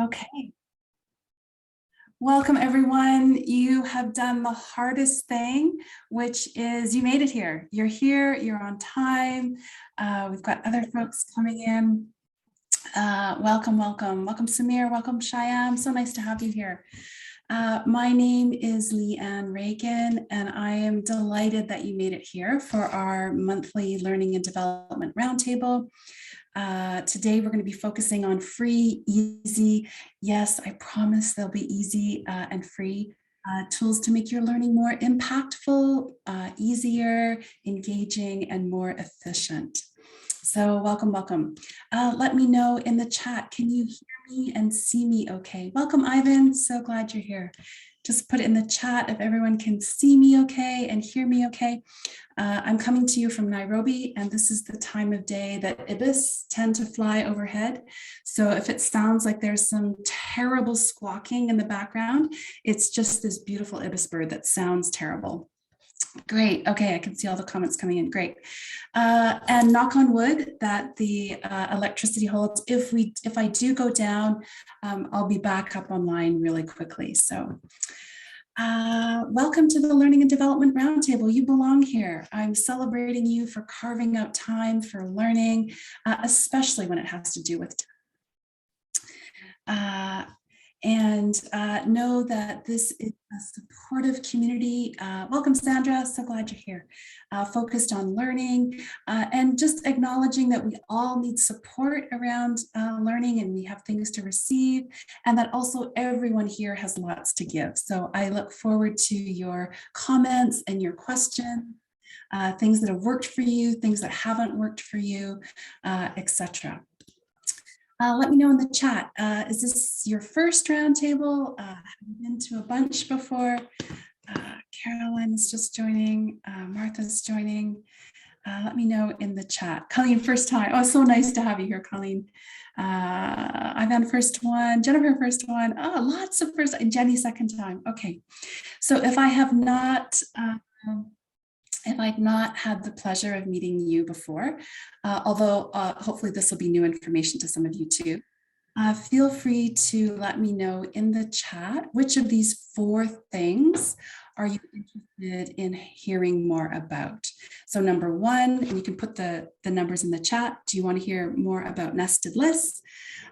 Okay, welcome everyone. You have done the hardest thing, which is you made it here. You're here, you're on time. We've got other folks coming in. Welcome, welcome. Welcome, Samir. Welcome, Shyam. So nice to have you here. My name is Leanne Reagan, and I am delighted that you made it here for our monthly Learning and Development Roundtable. Today, we're going to be focusing on free, easy, yes, I promise they'll be easy and free tools to make your learning more impactful, easier, engaging, and more efficient. So welcome, welcome. Let me know in the chat, can you hear me and see me okay? Welcome, Ivan, so glad you're here. Just put it in the chat if everyone can see me okay and hear me okay. I'm coming to you from Nairobi, and this is the time of day that ibis tend to fly overhead. So if it sounds like there's some terrible squawking in the background, it's just this beautiful ibis bird that sounds terrible. Great. Okay, I can see all the comments coming in. Great. And knock on wood that the electricity holds. If I do go down, I'll be back up online really quickly. So welcome to the Learning and Development Roundtable. You belong here. I'm celebrating you for carving out time for learning, especially when it has to do with know that this is a supportive community. Welcome, Sandra. So glad you're here. Focused on learning and just acknowledging that we all need support around learning, and we have things to receive, and that also everyone here has lots to give. So I look forward to your comments and your questions, things that have worked for you, things that haven't worked for you, etc. Let me know in the chat. Is this your first roundtable? Have you been to a bunch before? Caroline is just joining. Martha's joining. Let me know in the chat. Colleen, first time. Oh, so nice to have you here, Colleen. Ivan, first one. Jennifer, first one. Oh, lots of first. And Jenny, second time. Okay. So if I have not... if I've not had the pleasure of meeting you before, although hopefully this will be new information to some of you too, feel free to let me know in the chat which of these 4 things are you interested in hearing more about. So number 1, and you can put the numbers in the chat, do you want to hear more about nested lists?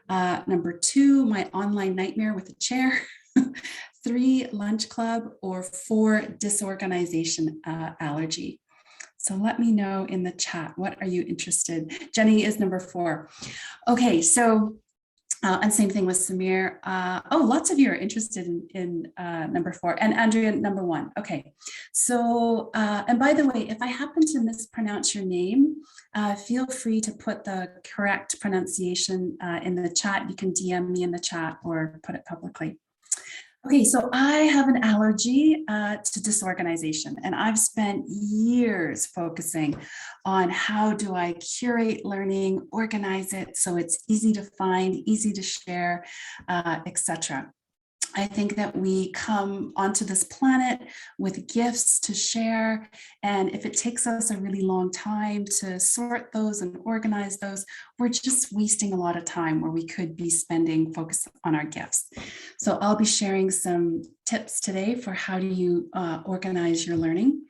Number 2, my online nightmare with a chair. 3, lunch club, or 4, disorganization allergy. So let me know in the chat, what are you interested? Jenny is number 4. Okay, so, and same thing with Samir. Oh, lots of you are interested in number 4, and Andrea, number 1. Okay, so, and by the way, if I happen to mispronounce your name, feel free to put the correct pronunciation in the chat. You can DM me in the chat or put it publicly. Okay, so I have an allergy to disorganization, and I've spent years focusing on how do I curate learning, organize it so it's easy to find, easy to share, etc. I think that we come onto this planet with gifts to share, and if it takes us a really long time to sort those and organize those, we're just wasting a lot of time where we could be spending focus on our gifts. So I'll be sharing some tips today for how do you organize your learning.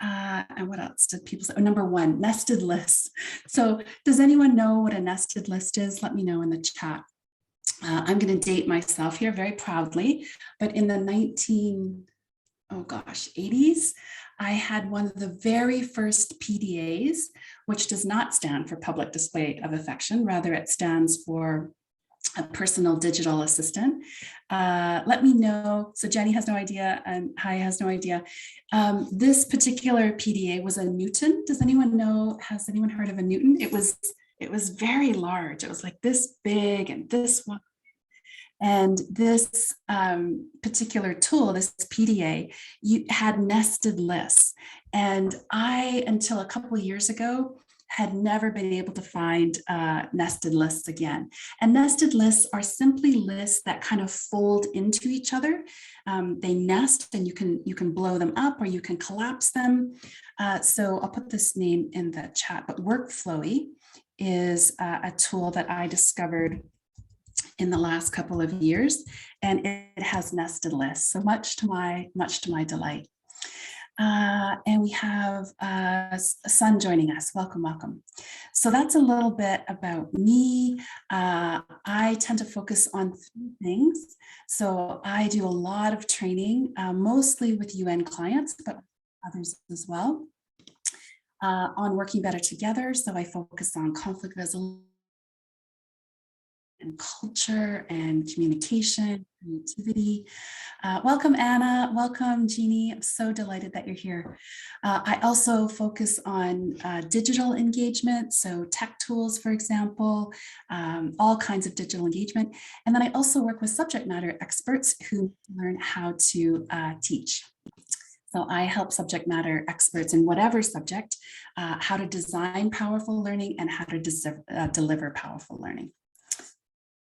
And what else did people say? Oh, number 1, nested lists. So does anyone know what a nested list is? Let me know in the chat. I'm going to date myself here very proudly, but in the 80s, I had one of the very first PDAs, which does not stand for public display of affection. Rather, it stands for a personal digital assistant. Let me know. So Jenny has no idea, and Hai has no idea. This particular PDA was a Newton. Does anyone know? Has anyone heard of a Newton? It was very large. It was like this big and this one. And this particular tool, this PDA, you had nested lists. And I, until a couple of years ago, had never been able to find nested lists again. And nested lists are simply lists that kind of fold into each other. They nest, and you can blow them up or you can collapse them. So I'll put this name in the chat, but Workflowy is a tool that I discovered in the last couple of years, and it has nested lists, so much to my delight. And we have Sun joining us. Welcome, welcome. So that's a little bit about me. I tend to focus on 3 things. So I do a lot of training, mostly with UN clients, but others as well, on working better together. So I focus on conflict resolution and culture and communication, creativity. Welcome, Anna. Welcome, Jeannie. I'm so delighted that you're here. I also focus on digital engagement, so tech tools, for example, all kinds of digital engagement. And then I also work with subject matter experts who learn how to teach. So I help subject matter experts in whatever subject, how to design powerful learning and how to deliver powerful learning.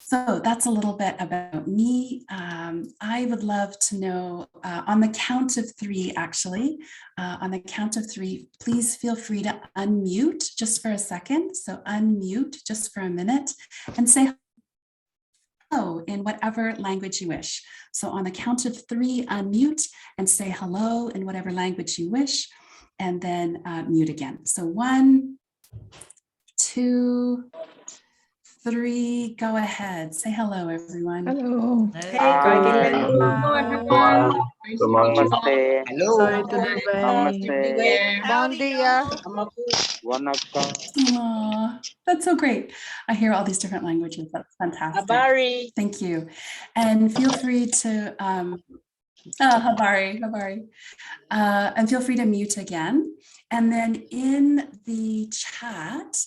So that's a little bit about me. I would love to know, on the count of 3, actually, on the count of 3, please feel free to unmute just for a second. So unmute just for a minute and say hello in whatever language you wish. So on the count of 3, unmute and say hello in whatever language you wish, and then mute again. So 1, 2, 3, go ahead. Say hello, everyone. Hello. Hey, hello everyone. Namaste. Hello. Namaste. Bon dia. Vanakkam. Aw, that's so great. I hear all these different languages. That's fantastic. Habari. Thank you. And feel free to, Habari. And feel free to mute again. And then in the chat,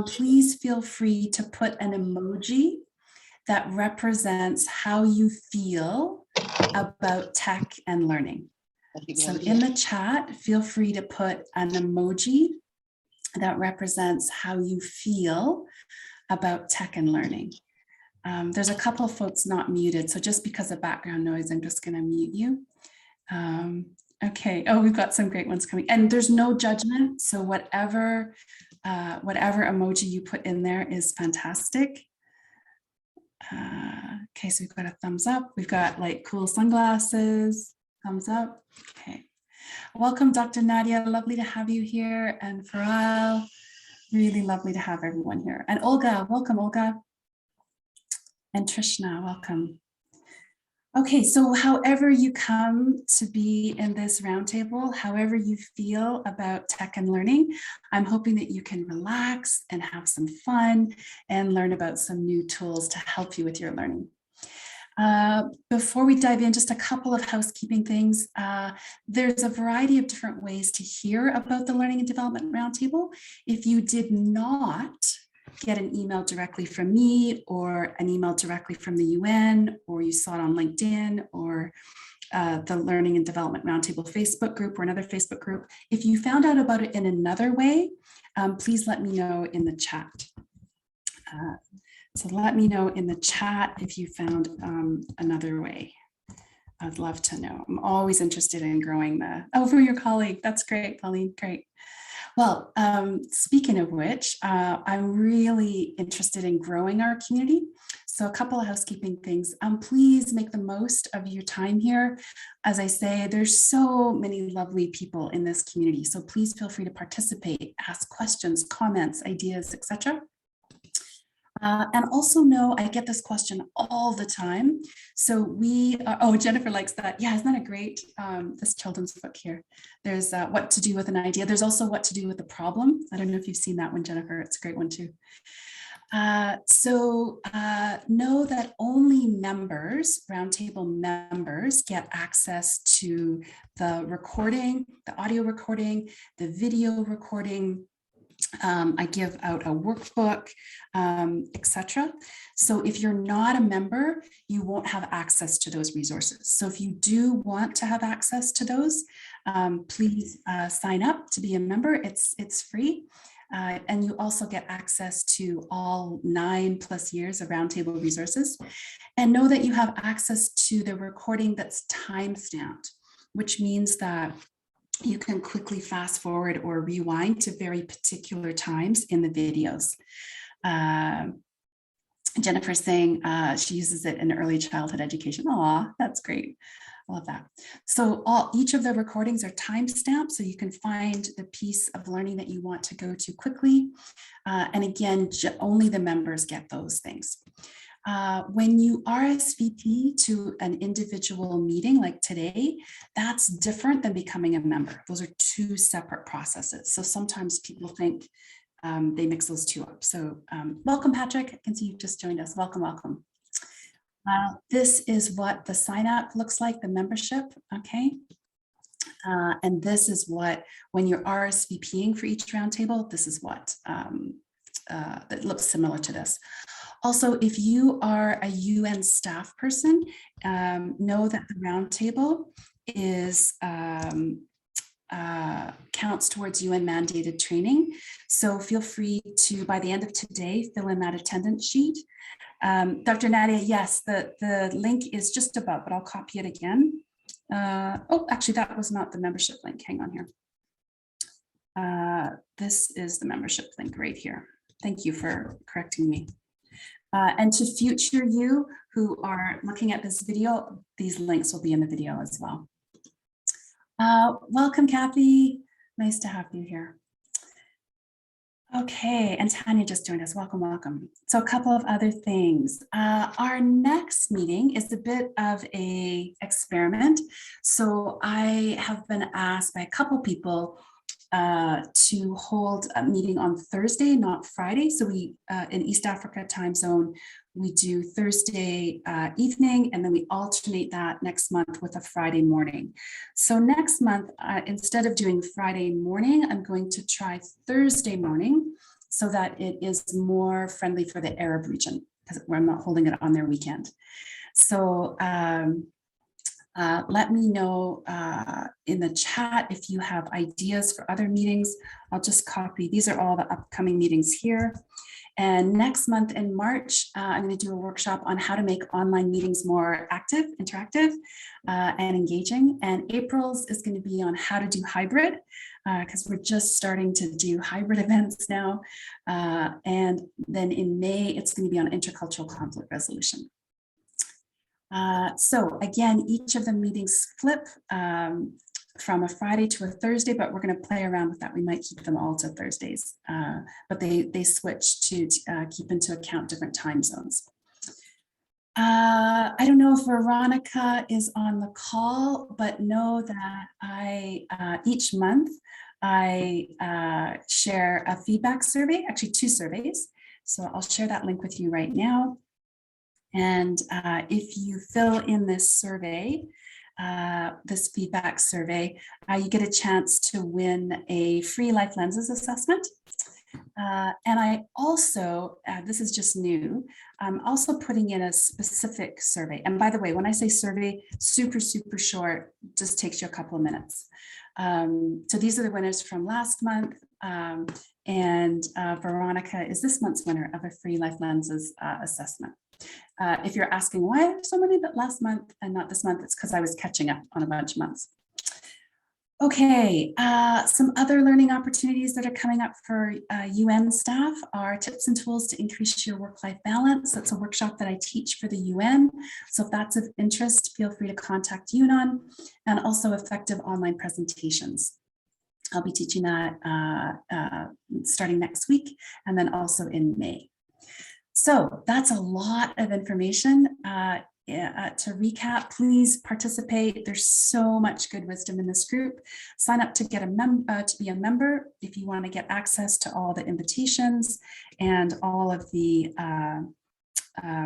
please feel free to put an emoji that represents how you feel about tech and learning. So in the chat, feel free to put an emoji that represents how you feel about tech and learning. There's a couple of folks not muted, so just because of background noise, I'm just going to mute you. Okay. Oh, we've got some great ones coming, and there's no judgment. So whatever emoji you put in there is fantastic. Okay, so we've got a thumbs up. We've got like cool sunglasses, thumbs up. Okay. Welcome, Dr. Nadia. Lovely to have you here. And Faral, really lovely to have everyone here. And Olga, welcome, Olga. And Trishna, welcome. Okay, so however you come to be in this roundtable, however you feel about tech and learning, I'm hoping that you can relax and have some fun and learn about some new tools to help you with your learning. Before we dive in, just a couple of housekeeping things. There's a variety of different ways to hear about the Learning and Development Roundtable. If you did not get an email directly from me or an email directly from the UN, or you saw it on LinkedIn or the Learning and Development Roundtable Facebook group or another Facebook group, if you found out about it in another way, please let me know in the chat. So let me know in the chat if you found another way. I'd love to know. I'm always interested in growing the, oh, for your colleague. That's great, Pauline, great. Well, speaking of which, I'm really interested in growing our community. So a couple of housekeeping things. Please make the most of your time here. As I say, there's so many lovely people in this community. So please feel free to participate, ask questions, comments, ideas, etc. And also know, I get this question all the time. So we are, oh, Jennifer likes that. Yeah, isn't that a great, this children's book here. There's what to do with an idea. There's also what to do with a problem. I don't know if you've seen that one, Jennifer. It's a great one too. So know that only members, Roundtable members, get access to the recording, the audio recording, the video recording. I give out a workbook, etc. So if you're not a member, you won't have access to those resources. So if you do want to have access to those, please sign up to be a member. It's free. And you also get access to all 9+ years of Roundtable resources. And know that you have access to the recording that's time-stamped, which means that you can quickly fast forward or rewind to very particular times in the videos. Jennifer's saying she uses it in early childhood education. Aw, that's great. I love that. So each of the recordings are timestamped, so you can find the piece of learning that you want to go to quickly. And again, only the members get those things. When you RSVP to an individual meeting like today, that's different than becoming a member. Those are two separate processes. So sometimes people think they mix those two up. So welcome, Patrick. I can see you've just joined us. Welcome, welcome. This is what the sign up looks like, the membership, okay? And this is what, when you're RSVPing for each roundtable, this is what that looks similar to this. Also, if you are a UN staff person, know that the roundtable is counts towards UN mandated training. So feel free to, by the end of today, fill in that attendance sheet. Dr. Nadia, yes, the link is just above, but I'll copy it again. Oh, actually, that was not the membership link. Hang on here. This is the membership link right here. Thank you for correcting me. And to future you who are looking at this video, these links will be in the video as well. Welcome, Kathy. Nice to have you here. Okay, and Tanya just joined us. Welcome, welcome. So a couple of other things. Our next meeting is a bit of an experiment. So I have been asked by a couple people to hold a meeting on Thursday, not Friday. So we, in East Africa time zone, we do Thursday evening, and then we alternate that next month with a Friday morning. So next month, instead of doing Friday morning, I'm going to try Thursday morning so that it is more friendly for the Arab region, because I'm not holding it on their weekend. So let me know in the chat if you have ideas for other meetings. I'll just copy. These are all the upcoming meetings here. And next month in March, I'm going to do a workshop on how to make online meetings more active, interactive, and engaging. And April's is going to be on how to do hybrid, because we're just starting to do hybrid events now. And then in May, it's going to be on intercultural conflict resolution. So again, each of the meetings flip from a Friday to a Thursday, but we're going to play around with that. We might keep them all to Thursdays, but they switch to keep into account different time zones. I don't know if Veronica is on the call, but know that I each month I share a feedback survey, actually 2 surveys. So I'll share that link with you right now. And if you fill in this survey, this feedback survey, you get a chance to win a free Life Lenses assessment. And I also, this is just new, I'm also putting in a specific survey. And by the way, when I say survey, super, super short, just takes you a couple of minutes. So these are the winners from last month. And Veronica is this month's winner of a free Life Lenses assessment. If you're asking why there's so many that last month and not this month, it's because I was catching up on a bunch of months. Okay, some other learning opportunities that are coming up for UN staff are tips and tools to increase your work-life balance. That's a workshop that I teach for the UN. So if that's of interest, feel free to contact UNON, and also effective online presentations. I'll be teaching that starting next week and then also in May. So that's a lot of information. To recap, please participate. There's so much good wisdom in this group. Sign up to get to be a member if you want to get access to all the invitations and all of the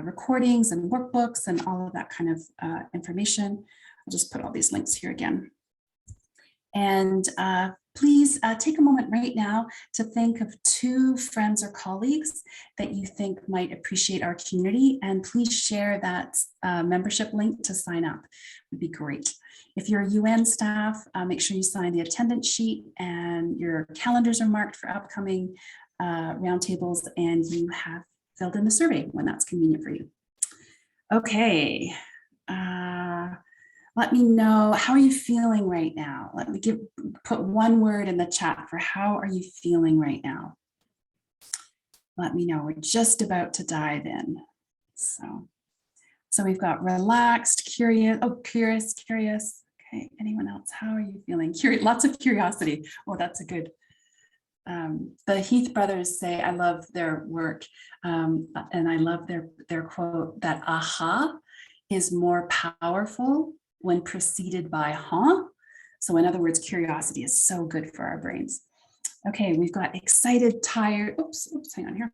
recordings and workbooks and all of that kind of information. I'll just put all these links here again. And please take a moment right now to think of 2 friends or colleagues that you think might appreciate our community, and please share that membership link to sign up. Would be great. If you're UN staff, make sure you sign the attendance sheet and your calendars are marked for upcoming roundtables, and you have filled in the survey when that's convenient for you. Okay. Let me know, how are you feeling right now? Let me put 1 word in the chat for how are you feeling right now? Let me know, we're just about to dive in. So we've got relaxed, curious, curious. Okay, anyone else? How are you feeling? Lots of curiosity. Oh, that's a good. The Heath brothers say, I love their work, and I love their quote that aha is more powerful when preceded by huh. So in other words, curiosity is so good for our brains. Okay, we've got excited, tired. Oops, hang on here.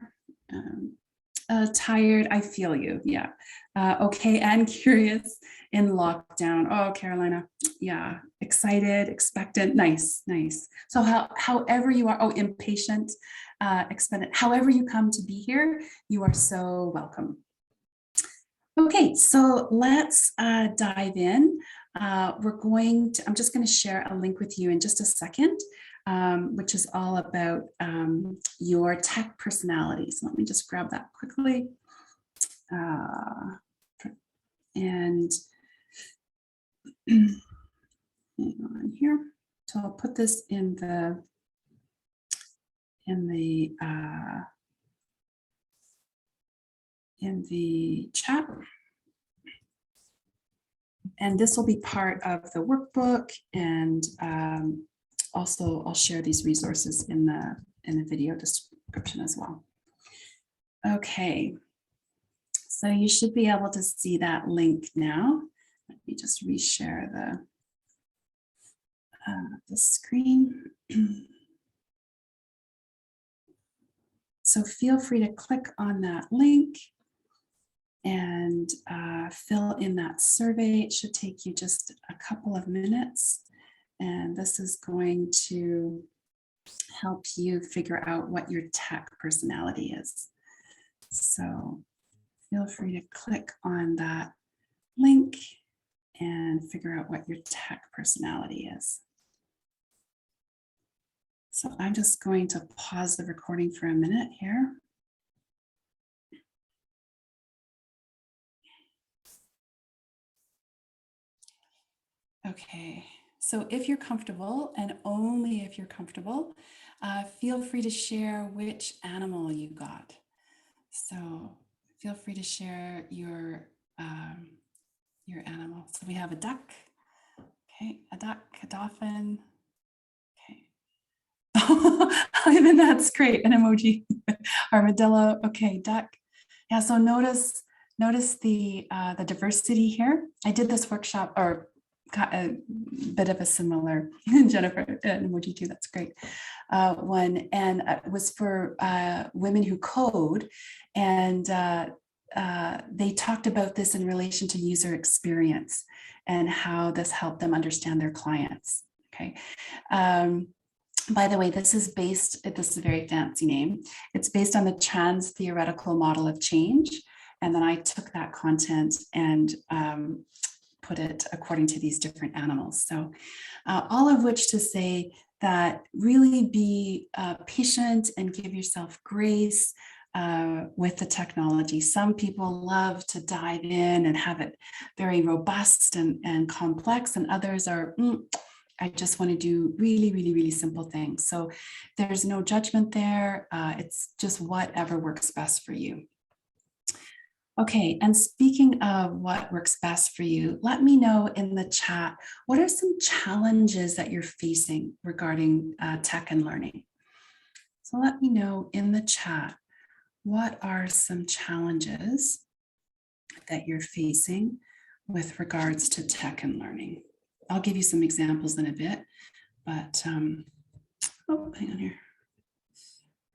Tired, I feel you. Yeah. Okay, and curious in lockdown. Oh, Carolina. Yeah. Excited, expectant. Nice. So however you are, impatient, expectant, however you come to be here, you are so welcome. Okay, so let's dive in. I'm just going to share a link with you in just a second, which is all about your tech personalities. Let me just grab that quickly. And hang on here. So I'll put this in the chat. And this will be part of the workbook, and also I'll share these resources in the video description as well. Okay, so you should be able to see that link now. Let me just reshare the screen. So feel free to click on that link and fill in that survey. It should take you just a couple of minutes. And this is going to help you figure out what your tech personality is. So feel free to click on that link and figure out what your tech personality is. So I'm just going to pause the recording for a minute here. Okay, so if you're comfortable, and only if you're comfortable, feel free to share which animal you got. So feel free to share your animal. So we have a duck, okay, a duck, a dolphin, okay. Then that's great, an emoji. Armadillo, okay, duck. Yeah, so notice the diversity here. I did this workshop, or got a bit of a similar, Jennifer, an emoji too, that's great, one, and it was for women who code, and they talked about this in relation to user experience and how this helped them understand their clients, okay. By the way, this is a very fancy name. It's based on the trans theoretical model of change. And then I took that content and put it according to these different animals. So all of which to say that really be patient and give yourself grace with the technology. Some people love to dive in and have it very robust and complex, and others are, I just want to do really, really, really simple things. So there's no judgment there. It's just whatever works best for you. Okay, and speaking of what works best for you, let me know in the chat, what are some challenges that you're facing regarding tech and learning? So let me know in the chat, what are some challenges that you're facing with regards to tech and learning? I'll give you some examples in a bit, but oh, hang on here.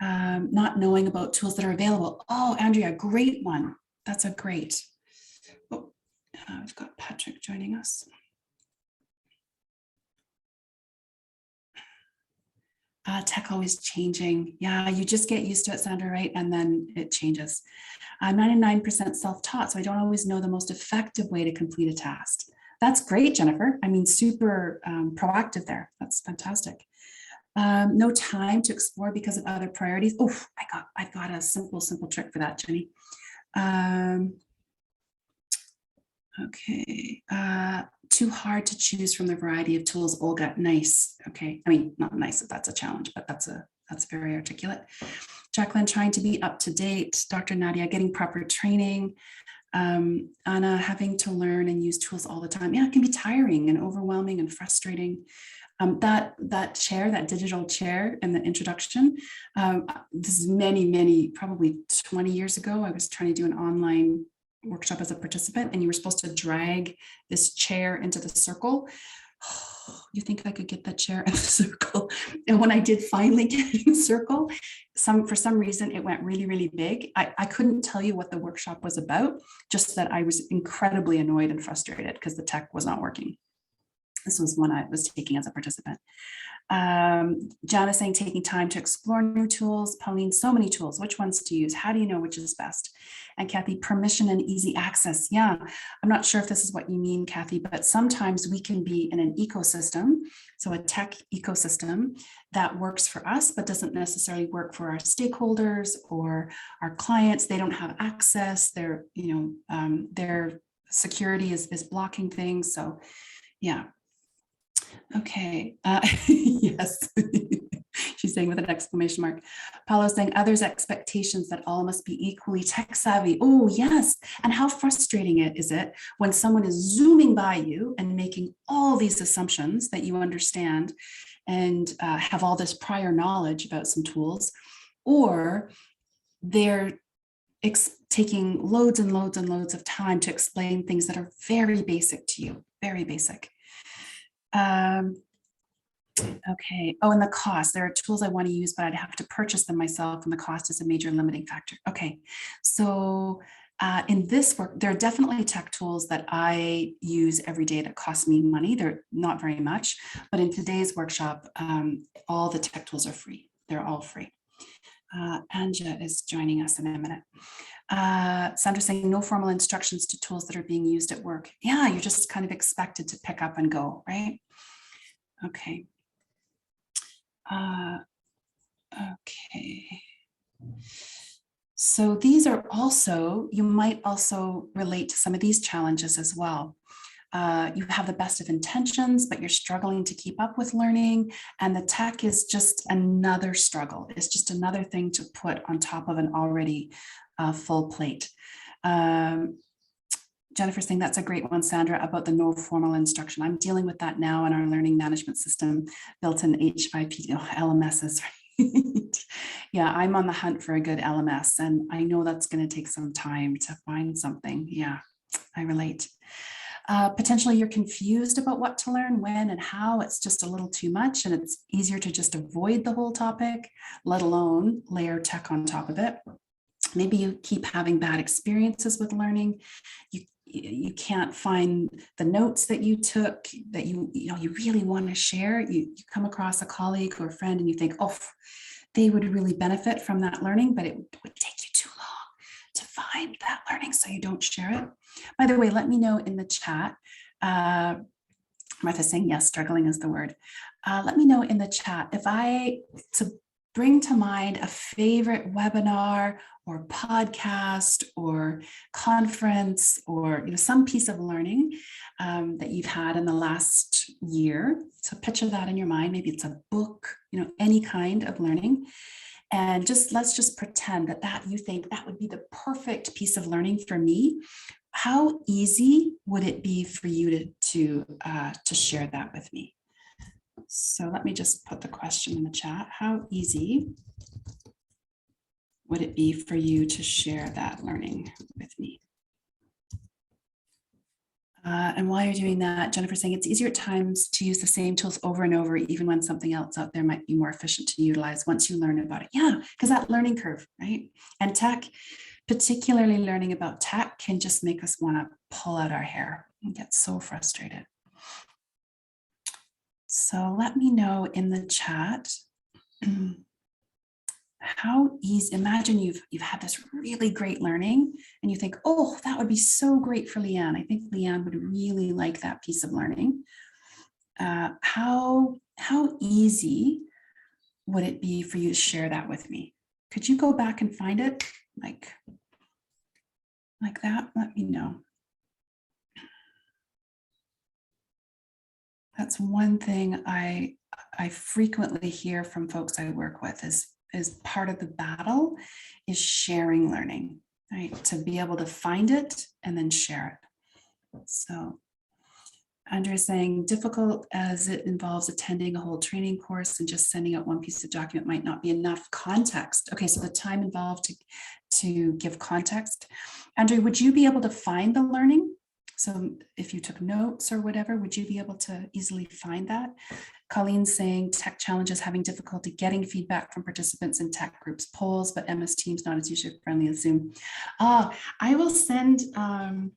Not knowing about tools that are available. Oh, Andrea, great one. That's a great. Oh, I've got Patrick joining us. Tech always changing. Yeah, you just get used to it, Sandra, right? And then it changes. I'm 99% self-taught, so I don't always know the most effective way to complete a task. That's great, Jennifer. I mean, super proactive there. That's fantastic. No time to explore because of other priorities. Oh, I've got a simple trick for that, Jenny. Okay, too hard to choose from the variety of tools. Olga, nice. Okay, I mean, not nice if that's a challenge, but that's a That's very articulate. Jacqueline, trying to be up to date. Dr. Nadia, getting proper training. Anna, having to learn and use tools all the time. Yeah, it can be tiring and overwhelming and frustrating. That chair, that digital chair in the introduction, this is many, probably 20 years ago, I was trying to do an online workshop as a participant, and you were supposed to drag this chair into the circle. You think I could get that chair in the circle? And when I did finally get in the circle, for some reason it went really big. I couldn't tell you what the workshop was about, just that I was incredibly annoyed and frustrated because the tech was not working. This was one I was taking as a participant. Jana saying, taking time to explore new tools. Pauline, so many tools. Which ones to use? How do you know which is best? And Kathy, permission and easy access. Yeah, I'm not sure if this is what you mean, Kathy, but sometimes we can be in an ecosystem, so a tech ecosystem that works for us, but doesn't necessarily work for our stakeholders or our clients. They don't have access. Their security is blocking things. So yeah. Okay, yes, she's saying with an exclamation mark. Paulo's saying others' expectations that all must be equally tech savvy. Oh, yes. And how frustrating is it when someone is zooming by you and making all these assumptions that you understand and have all this prior knowledge about some tools, or they're taking loads and loads of time to explain things that are very basic to you, very basic. Okay. Oh, and the cost. There are tools I want to use, but I'd have to purchase them myself, and the cost is a major limiting factor. Okay. So in this work, there are definitely tech tools that I use every day that cost me money. They're not very much, but in today's workshop, all the tech tools are free. They're all free. Anja is joining us in a minute. Sandra saying no formal instructions to tools that are being used at work. Yeah, you're just kind of expected to pick up and go, right? Okay. Okay. So these are also, you might also relate to some of these challenges as well. You have the best of intentions, but you're struggling to keep up with learning, and the tech is just another struggle. It's just another thing to put on top of an already full plate. Jennifer saying that's a great one, Sandra, about the no formal instruction. I'm dealing with that now in our learning management system built in H5P, LMSs, right? Yeah, I'm on the hunt for a good LMS, and I know that's going to take some time to find something. Yeah, I relate. Potentially you're confused about what to learn, when and how. It's just a little too much, and it's easier to just avoid the whole topic, let alone layer tech on top of it. Maybe you keep having bad experiences with learning. You can't find the notes that you took that you really want to share. You come across a colleague or a friend and you think, oh, they would really benefit from that learning, but it would take you too long to find that learning, so you don't share it. By the way, let me know in the chat. Martha's saying yes, struggling is the word. Let me know in the chat if to bring to mind a favorite webinar or podcast or conference or some piece of learning that you've had in the last year. So picture that in your mind. Maybe it's a book, any kind of learning. And let's just pretend that you think that would be the perfect piece of learning for me. How easy would it be for you to share that with me? So let me just put the question in the chat. How easy would it be for you to share that learning with me? And while you're doing that, Jennifer saying it's easier at times to use the same tools over and over, even when something else out there might be more efficient to utilize once you learn about it. Yeah, because that learning curve, right? And tech, particularly learning about tech, can just make us want to pull out our hair and get so frustrated. So let me know in the chat how easy. Imagine you've had this really great learning and you think, oh, that would be so great for Leanne. I think Leanne would really like that piece of learning. How easy would it be for you to share that with me? Could you go back and find it like that? Let me know. That's one thing I I frequently hear from folks I work with is part of the battle is sharing learning, right? To be able to find it and then share it. So Andrea is saying difficult as it involves attending a whole training course and just sending out one piece of document might not be enough context. Okay, so the time involved to give context. Andrea, would you be able to find the learning? So if you took notes or whatever, would you be able to easily find that? Colleen's saying tech challenges having difficulty getting feedback from participants in tech groups, polls, but MS Teams not as user friendly as Zoom. I will send, I'll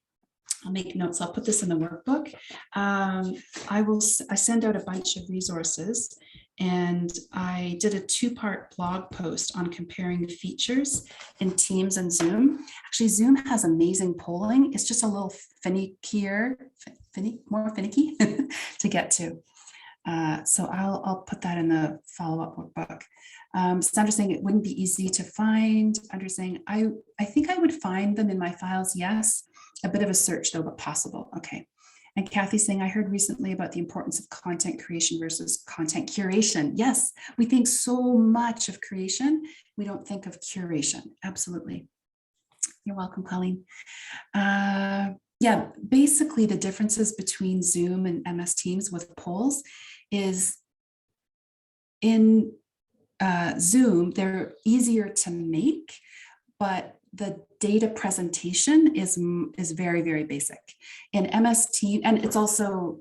make notes. I'll put this in the workbook. I send out a bunch of resources, and I did a 2-part blog post on comparing features in Teams and Zoom. Actually, Zoom has amazing polling. It's just a little more finicky to get to. So I'll put that in the follow-up workbook. Sandra's saying it wouldn't be easy to find. Andrew's saying, I think I would find them in my files. Yes, a bit of a search though, but possible. Okay. And Kathy's saying, I heard recently about the importance of content creation versus content curation. Yes, we think so much of creation. We don't think of curation. Absolutely. You're welcome, Colleen. Yeah, basically the differences between Zoom and MS Teams with polls is in Zoom, they're easier to make, but the data presentation is very, very basic. In MS Teams, and it's also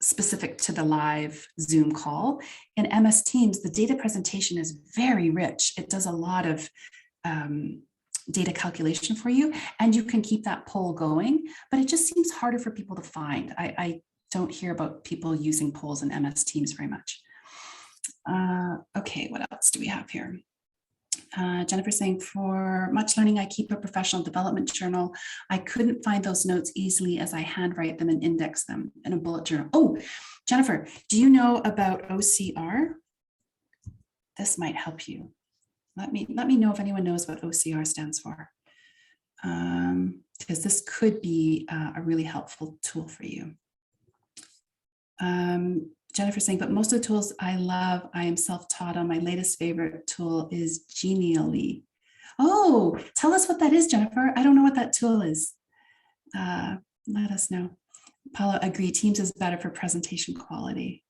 specific to the live Zoom call. In MS Teams, the data presentation is very rich. It does a lot of data calculation for you, and you can keep that poll going, but it just seems harder for people to find. I don't hear about people using polls in MS Teams very much. Okay, what else do we have here? Jennifer saying, for much learning, I keep a professional development journal. I couldn't find those notes easily as I handwrite them and index them in a bullet journal. Oh, Jennifer, do you know about OCR? This might help you. Let me know if anyone knows what OCR stands for, because this could be a really helpful tool for you. Jennifer saying, but most of the tools I love, I am self-taught on. My latest favorite tool is Genially. Oh, tell us what that is, Jennifer. I don't know what that tool is. Let us know. Paula, agree. Teams is better for presentation quality.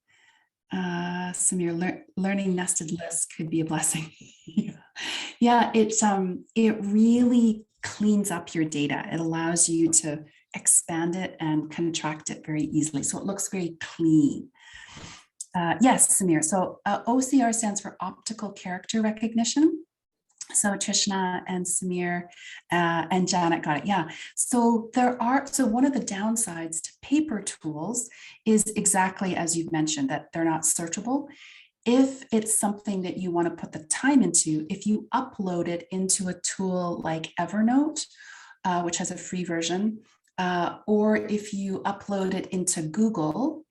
Samir, learning nested lists could be a blessing. Yeah, it really cleans up your data. It allows you to expand it and contract it very easily. So it looks very clean. Yes, Samir. So OCR stands for optical character recognition. So Trishna and Samir and Janet got it. Yeah. So one of the downsides to paper tools is exactly as you've mentioned, that they're not searchable. If it's something that you want to put the time into, if you upload it into a tool like Evernote, which has a free version, or if you upload it into Google,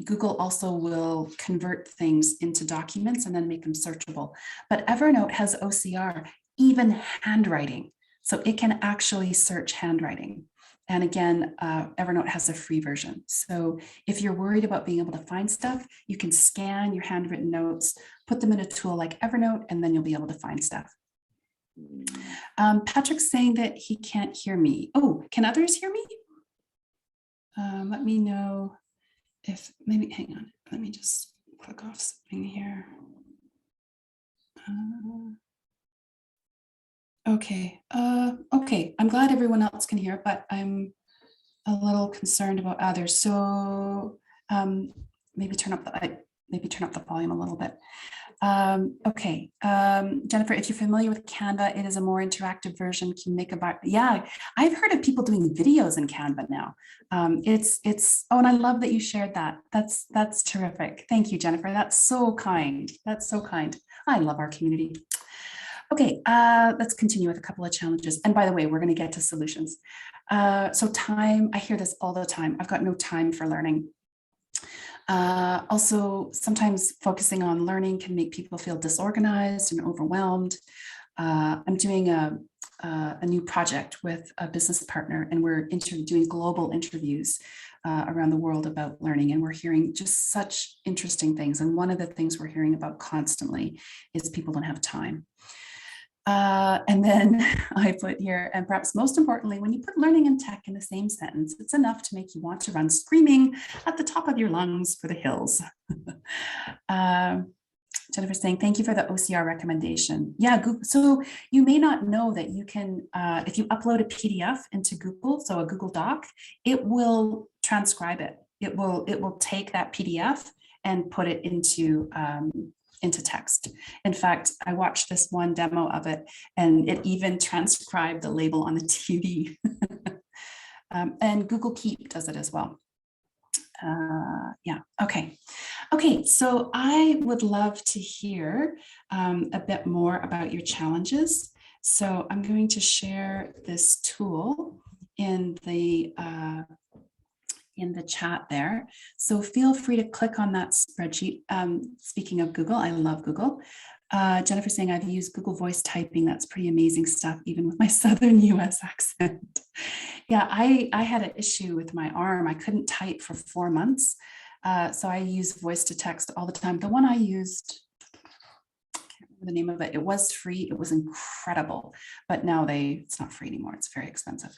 Google also will convert things into documents and then make them searchable. But Evernote has OCR, even handwriting. So it can actually search handwriting. And again, Evernote has a free version. So if you're worried about being able to find stuff, you can scan your handwritten notes, put them in a tool like Evernote, and then you'll be able to find stuff. Patrick's saying that he can't hear me. Oh, can others hear me? Let me know if maybe, hang on, let me just click off something here. Okay, okay, I'm glad everyone else can hear, but I'm a little concerned about others. So maybe turn up the volume a little bit. Okay, Jennifer, if you're familiar with Canva, it is a more interactive version. Can make yeah, I've heard of people doing videos in Canva now. Oh, and I love that you shared that. That's terrific. Thank you, Jennifer. That's so kind. That's so kind. I love our community. Okay, let's continue with a couple of challenges. And by the way, we're going to get to solutions. So time, I hear this all the time. I've got no time for learning. Also, sometimes focusing on learning can make people feel disorganized and overwhelmed. I'm doing a a new project with a business partner, and we're doing global interviews around the world about learning, and we're hearing just such interesting things. And one of the things we're hearing about constantly is people don't have time. And then I put here, and perhaps most importantly, when you put learning and tech in the same sentence, it's enough to make you want to run screaming at the top of your lungs for the hills. Jennifer's saying, thank you for the OCR recommendation. Yeah, Google, so you may not know that you can, if you upload a PDF into Google, so a Google Doc, it will transcribe it. It will take that PDF and put it into text. In fact, I watched this one demo of it, and it even transcribed the label on the TV. And Google Keep does it as well. Yeah, okay. Okay, so I would love to hear a bit more about your challenges. So I'm going to share this tool in the chat there. So feel free to click on that spreadsheet. Speaking of Google, I love Google. Jennifer saying I've used Google Voice typing. That's pretty amazing stuff, even with my Southern US accent. Yeah, I had an issue with my arm. I couldn't type for 4 months. So I use voice to text all the time. The one I used, I can't remember the name of it. It was free. It was incredible, but now it's not free anymore. It's very expensive.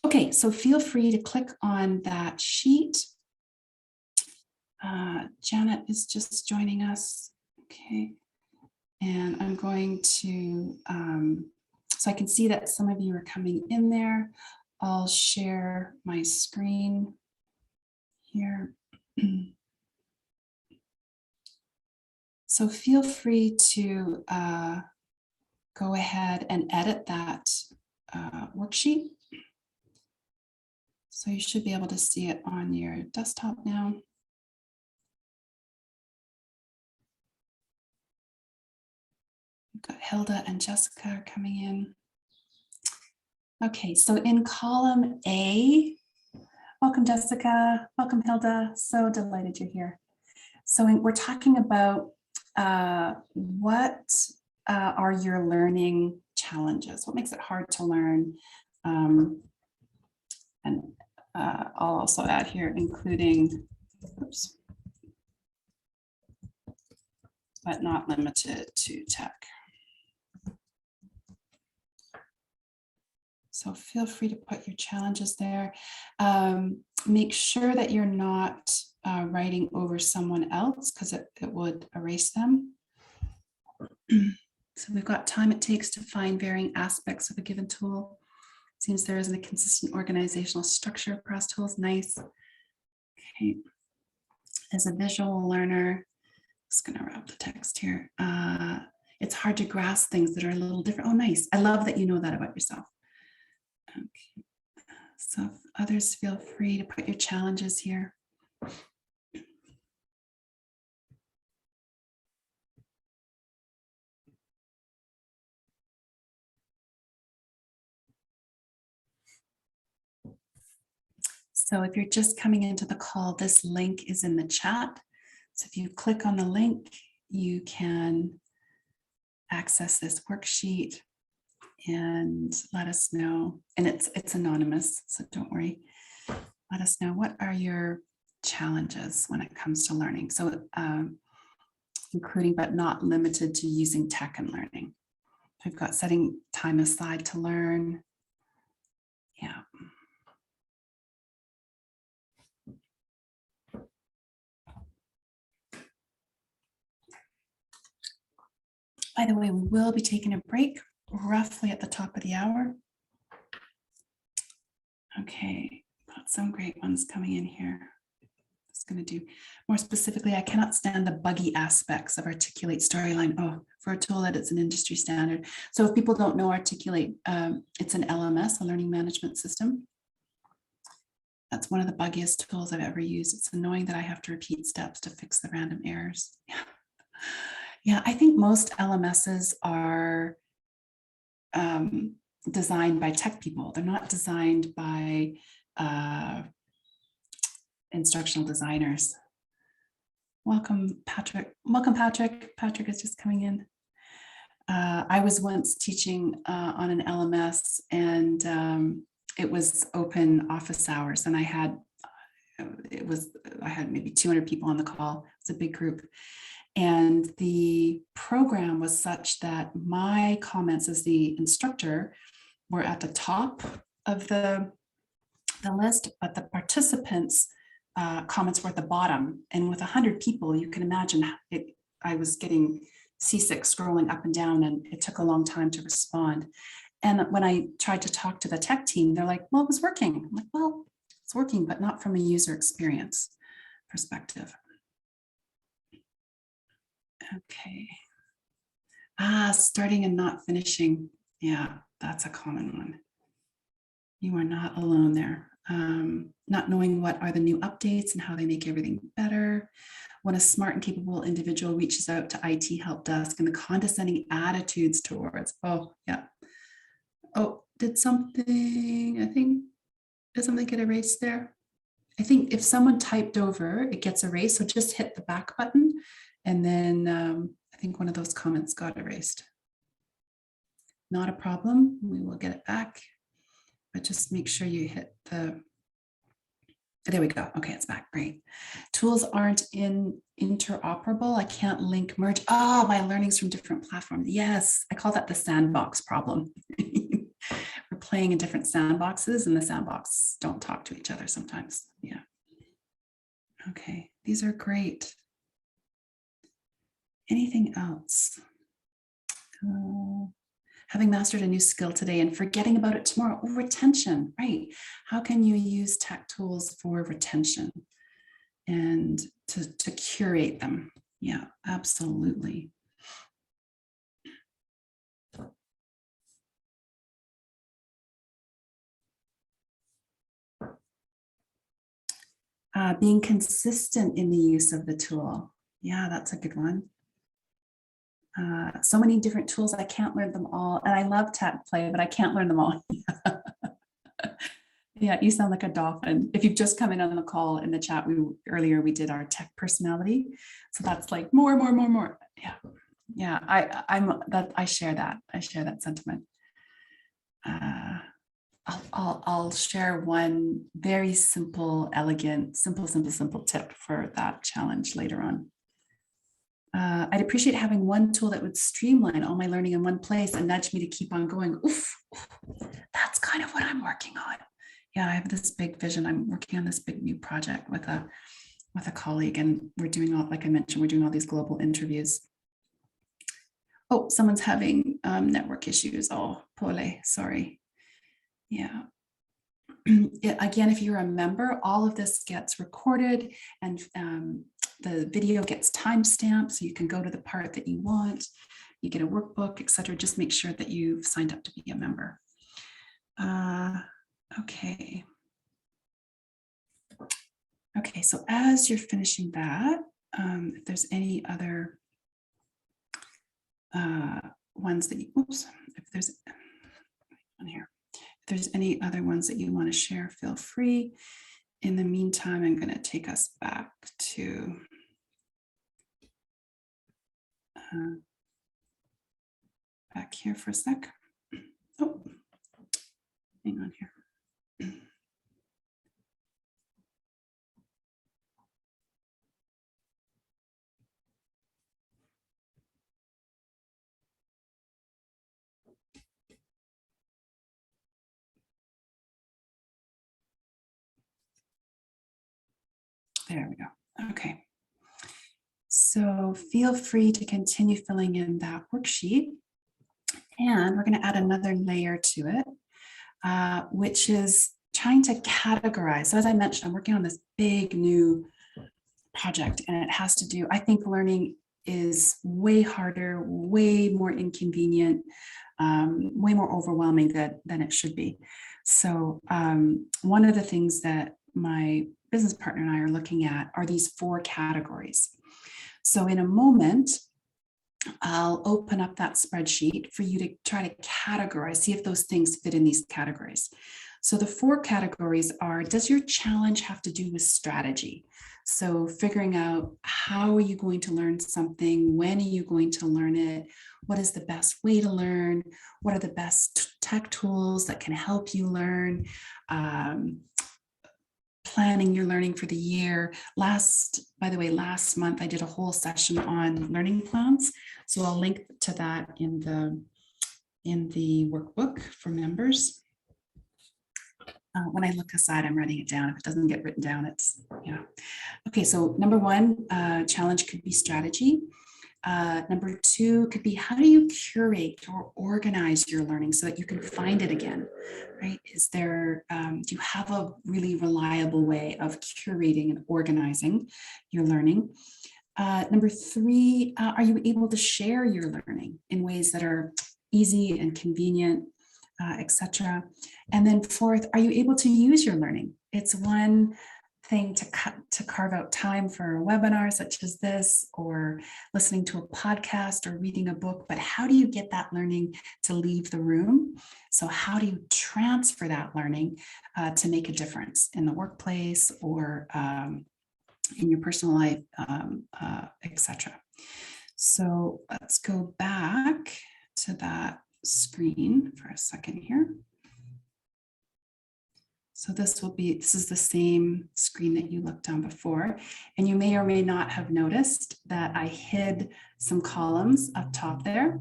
Okay, so feel free to click on that sheet. Janet is just joining us. Okay, and I'm going to, so I can see that some of you are coming in there. I'll share my screen here. So feel free to go ahead and edit that worksheet. So you should be able to see it on your desktop now. We've got Hilda and Jessica are coming in. Okay, so in column A, welcome Jessica, welcome Hilda, so delighted you're here. So we're talking about what are your learning challenges? What makes it hard to learn? And I'll also add here, including, oops, but not limited to tech. So feel free to put your challenges there. Make sure that you're not writing over someone else, because it would erase them. So we've got time it takes to find varying aspects of a given tool. Seems there isn't a consistent organizational structure across tools. Nice. Okay. As a visual learner, just going to wrap the text here. It's hard to grasp things that are a little different. Oh, nice. I love that you know that about yourself. Okay. So if others, feel free to put your challenges here. So if you're just coming into the call, this link is in the chat. So if you click on the link, you can access this worksheet and let us know. And it's anonymous, so don't worry. Let us know, what are your challenges when it comes to learning? So including but not limited to using tech and learning. We've got setting time aside to learn. Yeah. By the way, we will be taking a break roughly at the top of the hour. Okay, got some great ones coming in here. Just going to do more specifically, I cannot stand the buggy aspects of Articulate Storyline. Oh, for a tool that it's an industry standard. So if people don't know Articulate, it's an LMS, a learning management system. That's one of the buggiest tools I've ever used. It's annoying that I have to repeat steps to fix the random errors. Yeah, I think most LMSs are designed by tech people. They're not designed by instructional designers. Welcome, Patrick. Welcome, Patrick. Patrick is just coming in. I was once teaching on an LMS, and it was open office hours, and I had maybe 200 people on the call. It's a big group. And the program was such that my comments as the instructor were at the top of the list, but the participants' comments were at the bottom. And with 100 people, you can imagine I was getting seasick scrolling up and down, and it took a long time to respond. And when I tried to talk to the tech team, they're like, well, it was working. I'm like, well, it's working, but not from a user experience perspective. Okay. Starting and not finishing. Yeah, that's a common one. You are not alone there. Not knowing what are the new updates and how they make everything better. When a smart and capable individual reaches out to IT help desk, and the condescending attitudes towards, oh yeah. Oh, did something get erased there? I think if someone typed over, it gets erased. So just hit the back button, and then I think one of those comments got erased. Not a problem, we will get it back, but just make sure you hit the, there we go. Okay, it's back, great. Tools aren't interoperable. I can't link merge. Oh, my learnings from different platforms. Yes, I call that the sandbox problem. We're playing in different sandboxes, and the sandbox don't talk to each other sometimes. Yeah. Okay, these are great. Anything else? Having mastered a new skill today and forgetting about it tomorrow. Oh, retention, right? How can you use tech tools for retention and to curate them? Yeah, absolutely. Being consistent in the use of the tool. Yeah, that's a good one. So many different tools, I can't learn them all. And I love tech play, but I can't learn them all. Yeah, you sound like a dolphin. If you've just come in on the call in the chat, earlier we did our tech personality. So that's like more. Yeah, yeah. I share that. I share that sentiment. I'll share one very simple, elegant, simple tip for that challenge later on. I'd appreciate having one tool that would streamline all my learning in one place and nudge me to keep on going. Oof, that's kind of what I'm working on. Yeah, I have this big vision. I'm working on this big new project with a colleague, and we're doing all, like I mentioned, we're doing all these global interviews. Oh, someone's having network issues. Oh, pole, sorry. Yeah. Again, if you're a member, all of this gets recorded, and the video gets timestamped, so you can go to the part that you want. You get a workbook, etc. Just make sure that you've signed up to be a member. Okay. Okay, so as you're finishing that, if there's any other ones that you, if there's on here, if there's any other ones that you want to share, feel free. In the meantime, I'm going to take us back to back here for a sec. Oh, hang on here. There we go. Okay. So feel free to continue filling in that worksheet. And we're going to add another layer to it, which is trying to categorize. So as I mentioned, I'm working on this big new project, and it has to do, I think learning is way harder, way more inconvenient, way more overwhelming than it should be. So one of the things that my business partner and I are looking at are these 4 categories. So in a moment, I'll open up that spreadsheet for you to try to categorize, see if those things fit in these categories. So the 4 categories are, does your challenge have to do with strategy? So figuring out how are you going to learn something? When are you going to learn it? What is the best way to learn? What are the best tech tools that can help you learn? Planning your learning for the year. By the way, last month I did a whole session on learning plans. So I'll link to that in the workbook for members. When I look aside, I'm writing it down. If it doesn't get written down, it's, yeah. Okay, so number 1, challenge could be strategy. Number 2 could be, how do you curate or organize your learning so that you can find it again, right? Is there, do you have a really reliable way of curating and organizing your learning? Number 3, are you able to share your learning in ways that are easy and convenient, etc.? And then 4th, are you able to use your learning? It's one thing to carve out time for a webinar such as this, or listening to a podcast or reading a book, but how do you get that learning to leave the room? So how do you transfer that learning to make a difference in the workplace or in your personal life, etc. So let's go back to that screen for a second here. So this is the same screen that you looked on before, and you may or may not have noticed that I hid some columns up top there.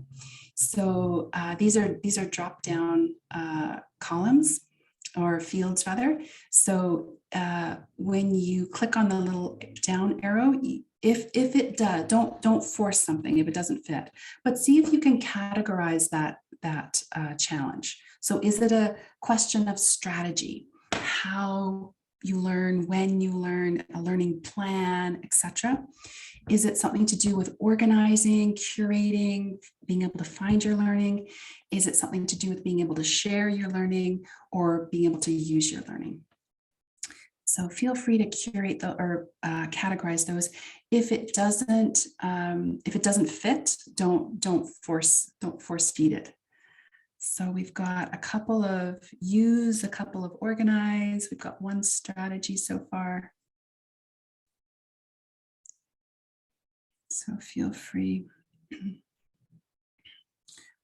So these are drop down columns, or fields rather. So when you click on the little down arrow, if it does, don't force something if it doesn't fit, but see if you can categorize that challenge. So is it a question of strategy, how you learn, when you learn, a learning plan, etc.? Is it something to do with organizing, curating, being able to find your learning? Is it something to do with being able to share your learning or being able to use your learning? So feel free to curate or categorize those. If it doesn't fit, don't force feed it. So we've got a couple of use, a couple of organize. We've got 1 strategy so far. So feel free.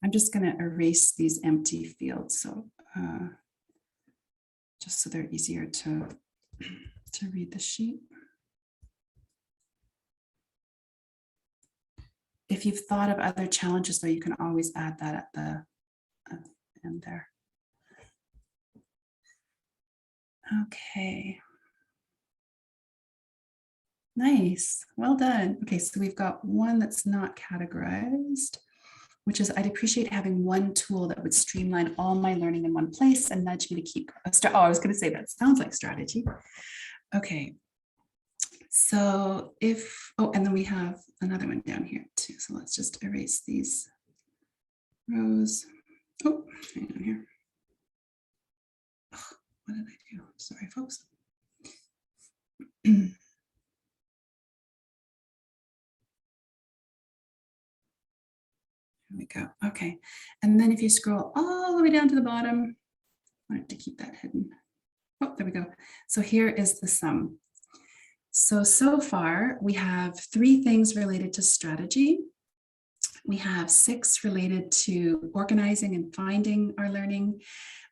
I'm just going to erase these empty fields, so just so they're easier to read the sheet. If you've thought of other challenges, though, you can always add that at the end there. Okay. Nice, well done. Okay, so we've got 1 that's not categorized, which is, I'd appreciate having 1 tool that would streamline all my learning in one place and nudge me to keep, I was going to say that sounds like strategy. Okay, so and then we have another one down here too. So let's just erase these rows. Oh, hang on here. Oh, what did I do? Sorry, folks. There we go. Okay. And then if you scroll all the way down to the bottom, I have to keep that hidden. Oh, there we go. So here is the sum. So far we have 3 things related to strategy. We have 6 related to organizing and finding our learning.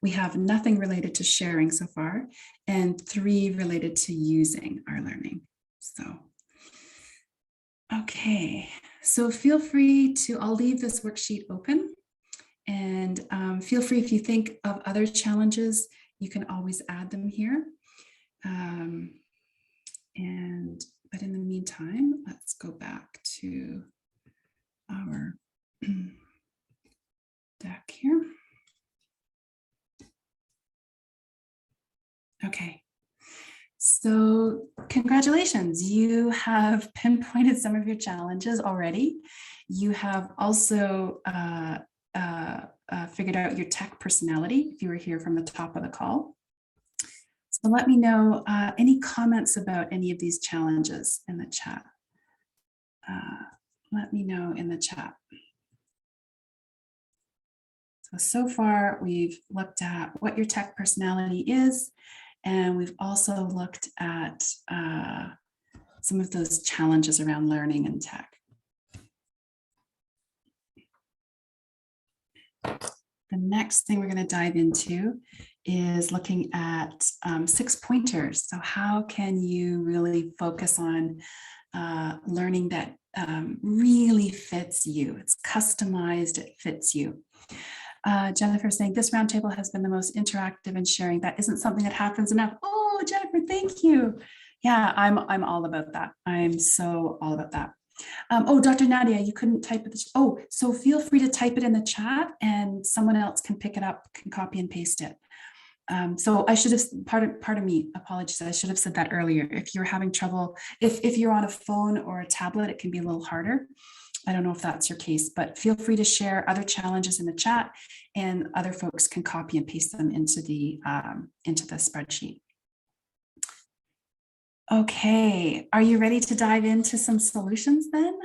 We have nothing related to sharing so far, and 3 related to using our learning. So, okay. So feel free to, I'll leave this worksheet open, and feel free, if you think of other challenges, you can always add them here. But in the meantime, let's go back to our deck here. Okay. So congratulations, you have pinpointed some of your challenges already. You have also figured out your tech personality if you were here from the top of the call. So let me know any comments about any of these challenges in the chat. Let me know in the chat. So far we've looked at what your tech personality is, and we've also looked at some of those challenges around learning and tech. The next thing we're going to dive into is looking at 6 pointers. So how can you really focus on learning that really fits you? It's customized, it fits you. Jennifer saying this roundtable has been the most interactive and sharing. That isn't something that happens enough. Oh, Jennifer, thank you. Yeah, I'm all about that. I'm so all about that. Oh, Dr. Nadia, you couldn't type it. Oh, so feel free to type it in the chat and someone else can pick it up, can copy and paste it. So I should have, part of me, apologies, I should have said that earlier. If you're having trouble, if you're on a phone or a tablet, it can be a little harder. I don't know if that's your case, but feel free to share other challenges in the chat and other folks can copy and paste them into the spreadsheet. Okay, are you ready to dive into some solutions then?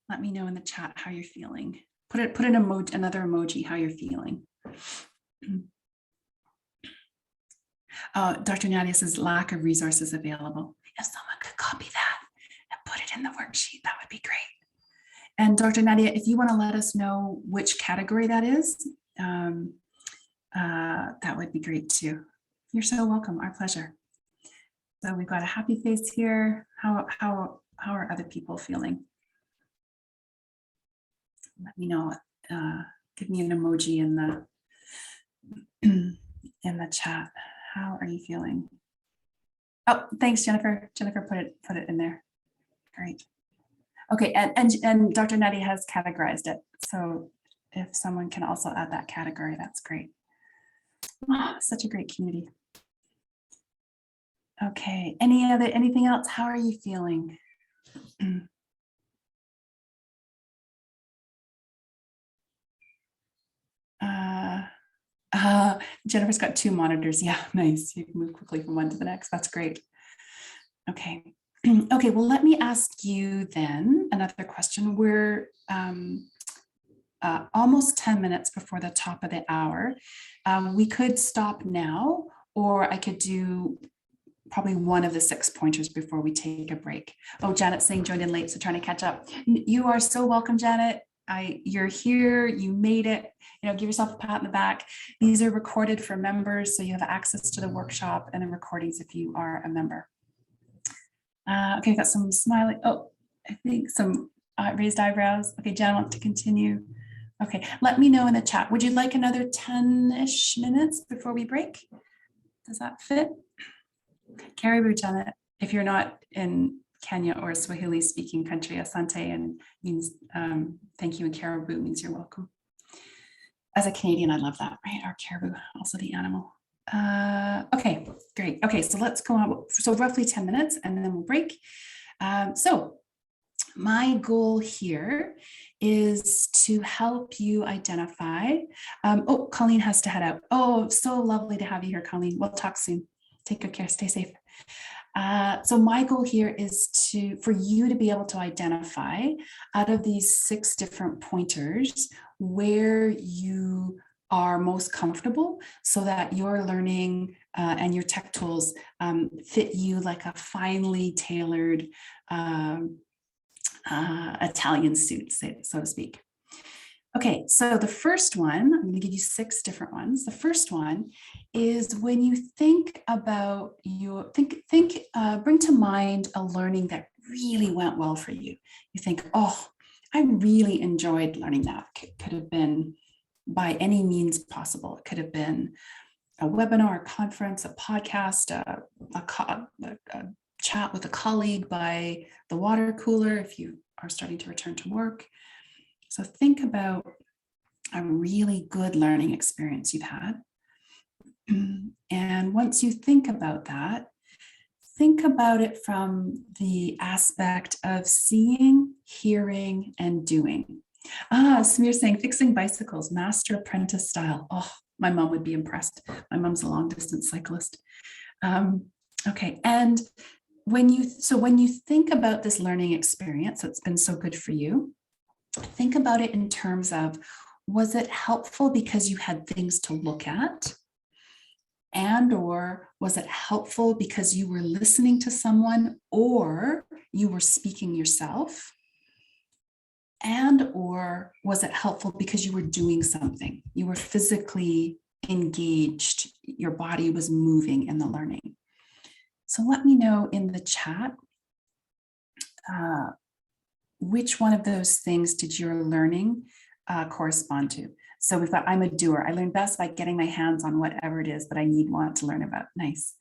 Let me know in the chat how you're feeling. Put an emoji, another emoji, how you're feeling. Dr. Nadia says lack of resources available. If someone could copy that and put it in the worksheet, that would be great. And Dr. Nadia, if you want to let us know which category that is, that would be great too. You're so welcome, our pleasure. So we've got a happy face here. How are other people feeling? Let me know. Give me an emoji in the chat. How are you feeling? Oh, thanks, Jennifer. Jennifer put it in there. Great. Okay, and Dr. Nadia has categorized it. So if someone can also add that category, that's great. Oh, such a great community. Okay, anything else? How are you feeling? Jennifer's got 2 monitors. Yeah, nice. You can move quickly from one to the next. That's great. Okay. Okay, well, let me ask you then another question. We're almost 10 minutes before the top of the hour. We could stop now, or I could do probably one of the 6 pointers before we take a break. Oh, Janet's saying joined in late, so trying to catch up. You are so welcome, Janet. You're here, you made it. Give yourself a pat in the back. These are recorded for members, so you have access to the workshop and the recordings if you are a member. Okay, got some smiling. Oh, I think some raised eyebrows. Okay, Jan wants to continue. Okay, let me know in the chat. Would you like another 10-ish minutes before we break? Does that fit? Caribou, Janet, if you're not in Kenya or Swahili speaking country, asante and means thank you, and caribou means you're welcome. As a Canadian, I love that, right? Our caribou, also the animal. Okay, great. Okay, so let's go on. So roughly 10 minutes and then we'll break. So my goal here is to help you identify. Oh, Colleen has to head out. Oh, so lovely to have you here, Colleen. We'll talk soon. Take good care, stay safe. So my goal here is for you to be able to identify out of these 6 different pointers where you are most comfortable so that your learning and your tech tools fit you like a finely tailored Italian suit, so to speak. Okay, so the first one, I'm going to give you 6 different ones. The first one is when you think about bring to mind a learning that really went well for you. You think, oh, I really enjoyed learning that. Could have been by any means possible. It could have been a webinar, a conference, a podcast, a chat with a colleague by the water cooler if you are starting to return to work. So think about a really good learning experience you've had. And once you think about that, think about it from the aspect of seeing, hearing, and doing. Samir saying, fixing bicycles, master apprentice style. Oh, my mom would be impressed. My mom's a long distance cyclist. Okay, and when you think about this learning experience that's been so good for you, think about it in terms of was it helpful because you had things to look at? And or was it helpful because you were listening to someone or you were speaking yourself? And or was it helpful because you were doing something? You were physically engaged, your body was moving in the learning. So let me know in the chat, which one of those things did your learning correspond to? So we've got, I'm a doer. I learn best by getting my hands on whatever it is that I want to learn about. Nice.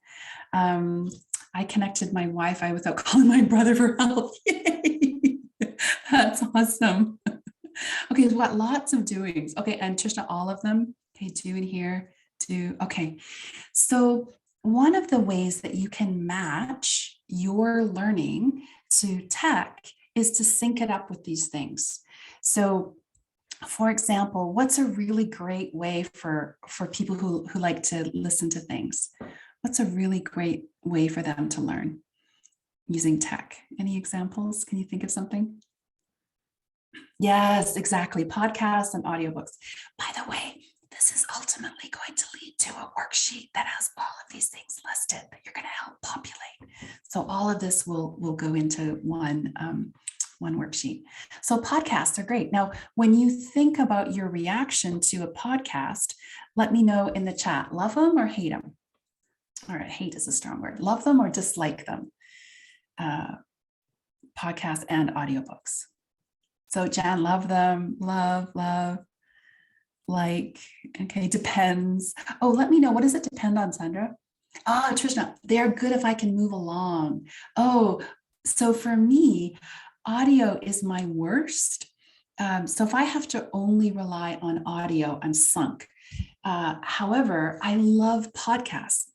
I connected my Wi-Fi without calling my brother for help. Yay. That's awesome. Okay, we've got lots of doings. Okay, and Trishna, all of them. Okay, do in here, do. Okay, so one of the ways that you can match your learning to tech is to sync it up with these things. So for example, what's a really great way for people who like to listen to things? What's a really great way for them to learn using tech? Any examples? Can you think of something? Yes, exactly. Podcasts and audiobooks. By the way, this is ultimately going to lead to a worksheet that has all of these things listed that you're going to help populate. So all of this will go into one worksheet. So podcasts are great. Now, when you think about your reaction to a podcast, let me know in the chat, love them or hate them? All right, hate is a strong word. Love them or dislike them? Podcasts and audiobooks. So Jan, love them, love, like, okay, depends. Oh, let me know, what does it depend on, Sandra? Oh, Trishna, they're good if I can move along. Oh, so for me, audio is my worst. So if I have to only rely on audio, I'm sunk. However, I love podcasts.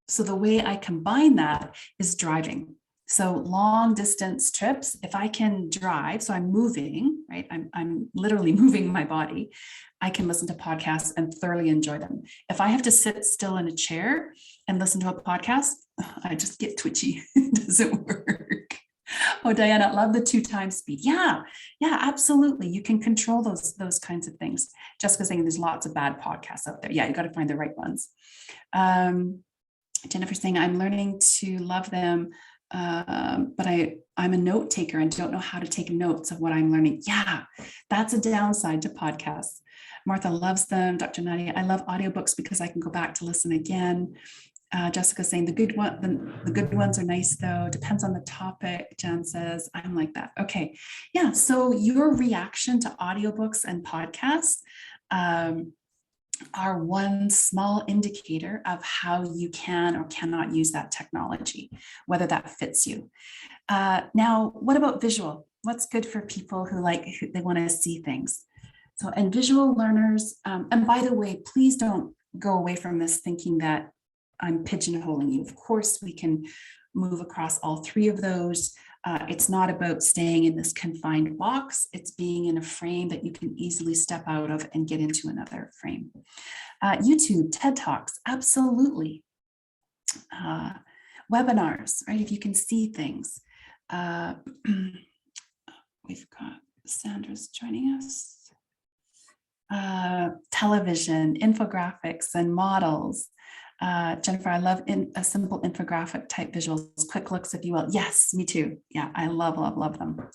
So the way I combine that is driving. So long distance trips, if I can drive, so I'm moving, right? I'm literally moving my body. I can listen to podcasts and thoroughly enjoy them. If I have to sit still in a chair and listen to a podcast, I just get twitchy. It doesn't work. Oh, Diana, love the 2x speed. Yeah, absolutely. You can control those kinds of things. Jessica's saying there's lots of bad podcasts out there. Yeah, you got to find the right ones. Jennifer's saying I'm learning to love them, but I'm a note taker and don't know how to take notes of what I'm learning. Yeah, that's a downside to podcasts. Martha loves them. Dr. Nadia, I love audiobooks because I can go back to listen again. Jessica's saying the good ones are nice though. Depends on the topic. Jan says, I'm like that. Okay. Yeah. So your reaction to audiobooks and podcasts are one small indicator of how you can or cannot use that technology, whether that fits you. Now, what about visual? What's good for people who they want to see things? So, and visual learners, and by the way, please don't go away from this thinking that I'm pigeonholing you. Of course, we can move across all three of those. It's not about staying in this confined box. It's being in a frame that you can easily step out of and get into another frame. YouTube, TED Talks, absolutely. Webinars, right? If you can see things. We've got Sandra's joining us. Television, infographics and models. Jennifer, I love a simple infographic type visuals, quick looks, if you will. Yes, me too. Yeah, I love them.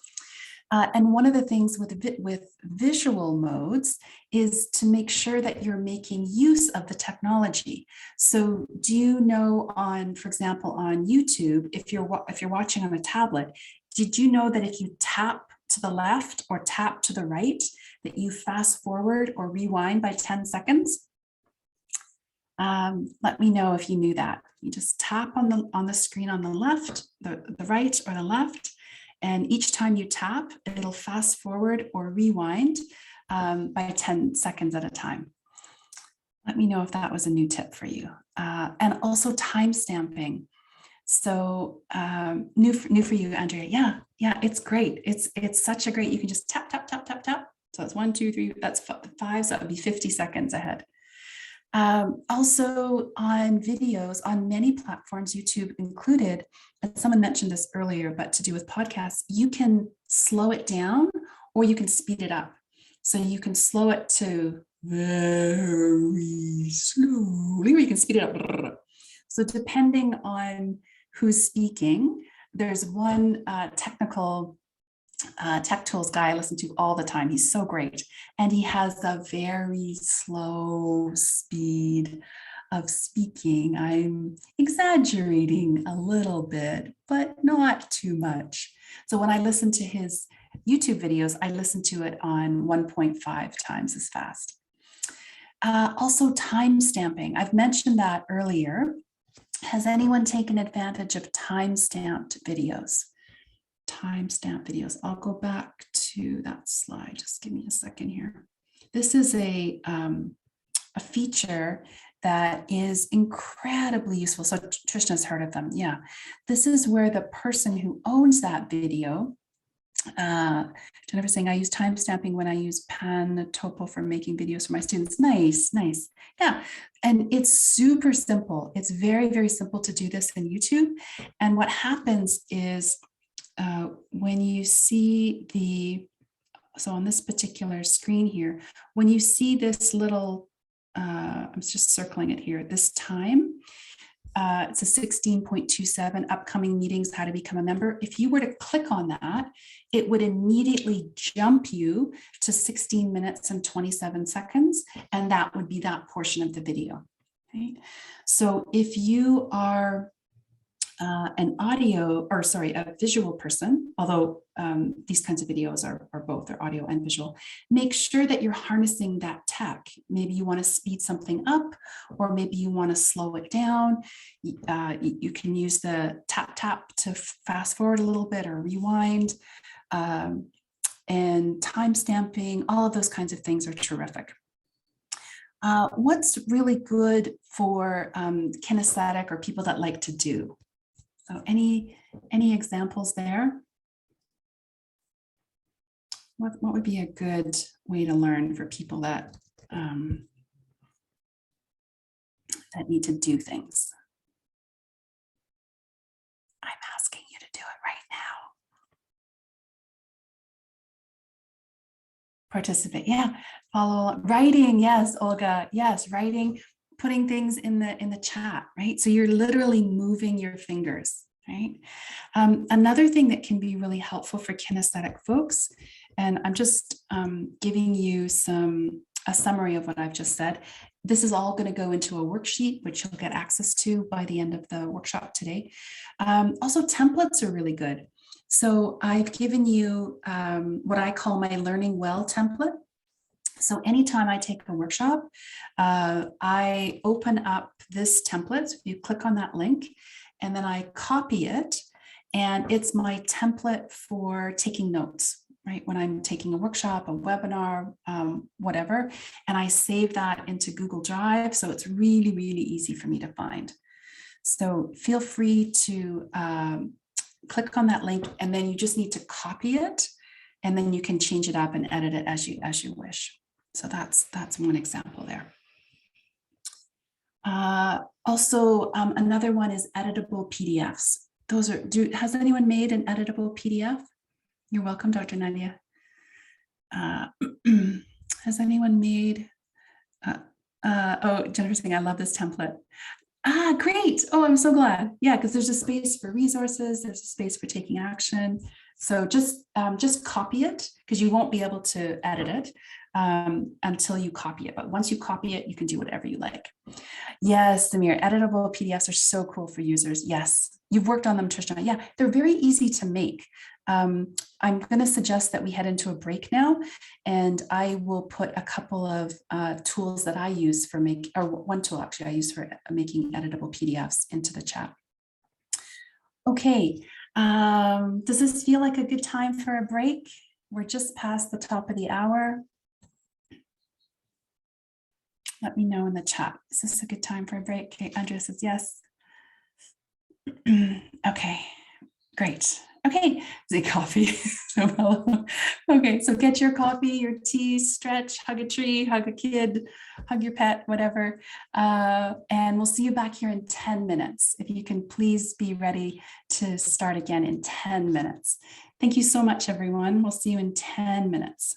And one of the things with visual modes is to make sure that you're making use of the technology. So do you know for example, on YouTube, if you're watching on a tablet, did you know that if you tap to the left or tap to the right, that you fast forward or rewind by 10 seconds? Let me know if you knew that. You just tap on the screen on the left, the right or the left, and each time you tap, it'll fast forward or rewind by 10 seconds at a time. Let me know if that was a new tip for you. And also time stamping. So new for you, Andrea. Yeah, it's great. It's such a great, you can just tap. So that's 1, 2, 3, that's 5, so that would be 50 seconds ahead. Also on videos, on many platforms, YouTube included, and someone mentioned this earlier, but to do with podcasts, you can slow it down or you can speed it up. So you can slow it to very slowly, or you can speed it up. So depending on who's speaking, there's one technical tech tools guy I listen to all the time. He's so great. And he has a very slow speed of speaking. I'm exaggerating a little bit, but not too much. So when I listen to his YouTube videos, I listen to it on 1.5 times as fast. Also time stamping. I've mentioned that earlier. Has anyone taken advantage of time-stamped videos? Timestamp videos. I'll go back to that slide. Just give me a second here. This is a feature that is incredibly useful. So Trishna's heard of them. Yeah. This is where the person who owns that video, Jennifer's saying, I use timestamping when I use Pantopo for making videos for my students. Nice, nice. Yeah. And it's super simple. It's very, very simple to do this in YouTube. And what happens is when you see so on this particular screen here, when you see this little, I'm just circling it here, this time, it's a 16.27 upcoming meetings, how to become a member. If you were to click on that, it would immediately jump you to 16 minutes and 27 seconds. And that would be that portion of the video. Right? So if you are a visual person, although these kinds of videos are both, they're audio and visual, make sure that you're harnessing that tech. Maybe you want to speed something up, or maybe you want to slow it down. You can use the tap to fast forward a little bit or rewind, and time stamping, all of those kinds of things are terrific. What's really good for kinesthetic or people that like to do? So any examples there? What would be a good way to learn for people that that need to do things? I'm asking you to do it right now. Participate, yeah. Follow writing, yes, Olga, yes, writing. Putting things in the chat, right? So you're literally moving your fingers, right? Another thing that can be really helpful for kinesthetic folks, and I'm just giving you a summary of what I've just said. This is all going to go into a worksheet, which you'll get access to by the end of the workshop today. Also, templates are really good. So I've given you what I call my Learning Well template. So anytime I take a workshop, I open up this template. You click on that link and then I copy it, and it's my template for taking notes, right? When I'm taking a workshop, a webinar, whatever, and I save that into Google Drive. So it's really, really easy for me to find. So feel free to click on that link, and then you just need to copy it, and then you can change it up and edit it as you wish. So that's one example there. Also, another one is editable PDFs. Those are, has anyone made an editable PDF? You're welcome, Dr. Nadia. Has anyone made, oh, Jennifer's saying, I love this template. Ah, great. Oh, I'm so glad. Yeah, because there's a space for resources, there's a space for taking action. So just copy it, because you won't be able to edit it until you copy it. But once you copy it, you can do whatever you like. Yes, Samir, editable PDFs are so cool for users. Yes, you've worked on them, Trishna. Yeah, they're very easy to make. I'm going to suggest that we head into a break now, and I will put a couple of tools that I use for one tool actually I use for making editable PDFs into the chat. Okay, does this feel like a good time for a break? We're just past the top of the hour. Let me know in the chat. Is this a good time for a break? Okay, Andrea says yes. Okay, great. Okay, the coffee. Okay, so get your coffee, your tea, stretch, hug a tree, hug a kid, hug your pet, whatever. And we'll see you back here in 10 minutes. If you can please be ready to start again in 10 minutes. Thank you so much, everyone. We'll see you in 10 minutes.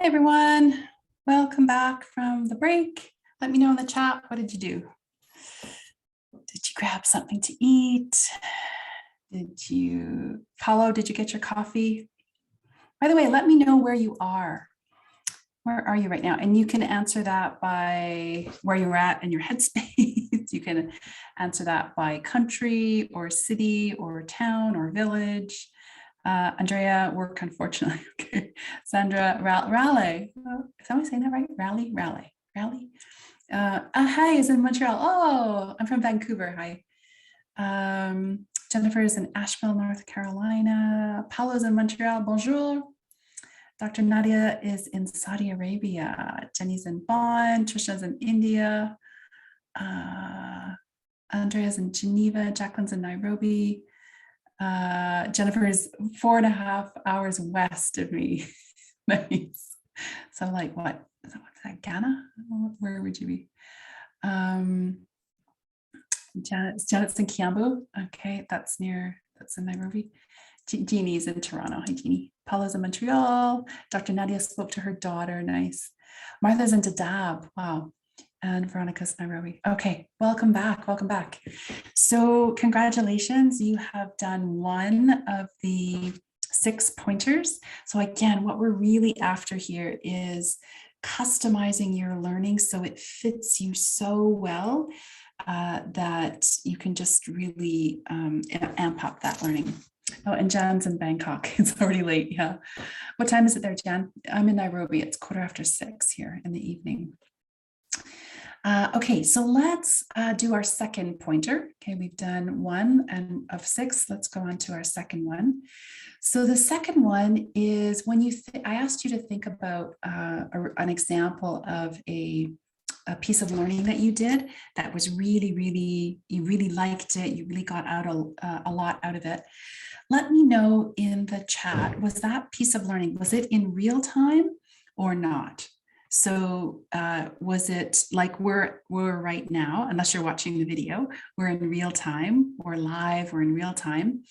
Hey everyone, welcome back from the break. Let me know in the chat, what did you do? Did you grab something to eat? Paulo, did you get your coffee? By the way, let me know where you are. Where are you right now? And you can answer that by where you're at in your headspace. You can answer that by country or city or town or village. Andrea, work, unfortunately. Okay. Sandra, Raleigh. Oh, is somebody saying that right? Raleigh. Hi, is in Montreal. Oh, I'm from Vancouver. Hi. Jennifer is in Asheville, North Carolina. Paulo's in Montreal. Bonjour. Dr. Nadia is in Saudi Arabia. Jenny's in Bonn. Trisha's in India. Andrea's in Geneva. Jacqueline's in Nairobi. Jennifer is 4.5 hours west of me. Nice. So like what? Is that Ghana? Where would you be? Janet's in Kiambu. Okay, that's in Nairobi. Jeannie's in Toronto. Hi, Jeannie. Paula's in Montreal. Dr. Nadia spoke to her daughter. Nice. Martha's in Dadaab. Wow. And Veronica's Nairobi. Okay, welcome back. Welcome back. So congratulations. You have done one of the 6 pointers. So again, what we're really after here is customizing your learning so it fits you so well that you can just really amp up that learning. Oh, and Jan's in Bangkok. It's already late. Yeah. What time is it there, Jan? I'm in Nairobi. It's 6:15 here in the evening. Okay, so let's do our second pointer. Okay, we've done 1 of 6. Let's go on to our second one. So the second one is when I asked you to think about an example of a piece of learning that you did that was you really liked it, you really got out a lot out of it. Let me know in the chat, was that piece of learning, was it in real time or not? So was it like we're right now, unless you're watching the video, we're in real time, we're live, we're in real time,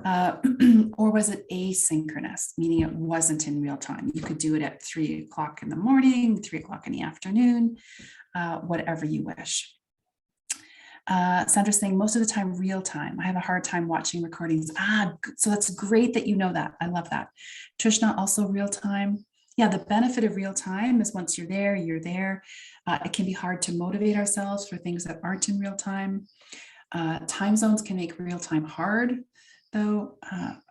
or was it asynchronous, meaning it wasn't in real time? You could do it at 3 o'clock in the morning, 3 o'clock in the afternoon, whatever you wish. Sandra's saying most of the time real time. I have a hard time watching recordings. So that's great that you know that. I love that. Trishna, also real time. Yeah, the benefit of real time is once you're there, you're there. It can be hard to motivate ourselves for things that aren't in real time. Time zones can make real time hard, though.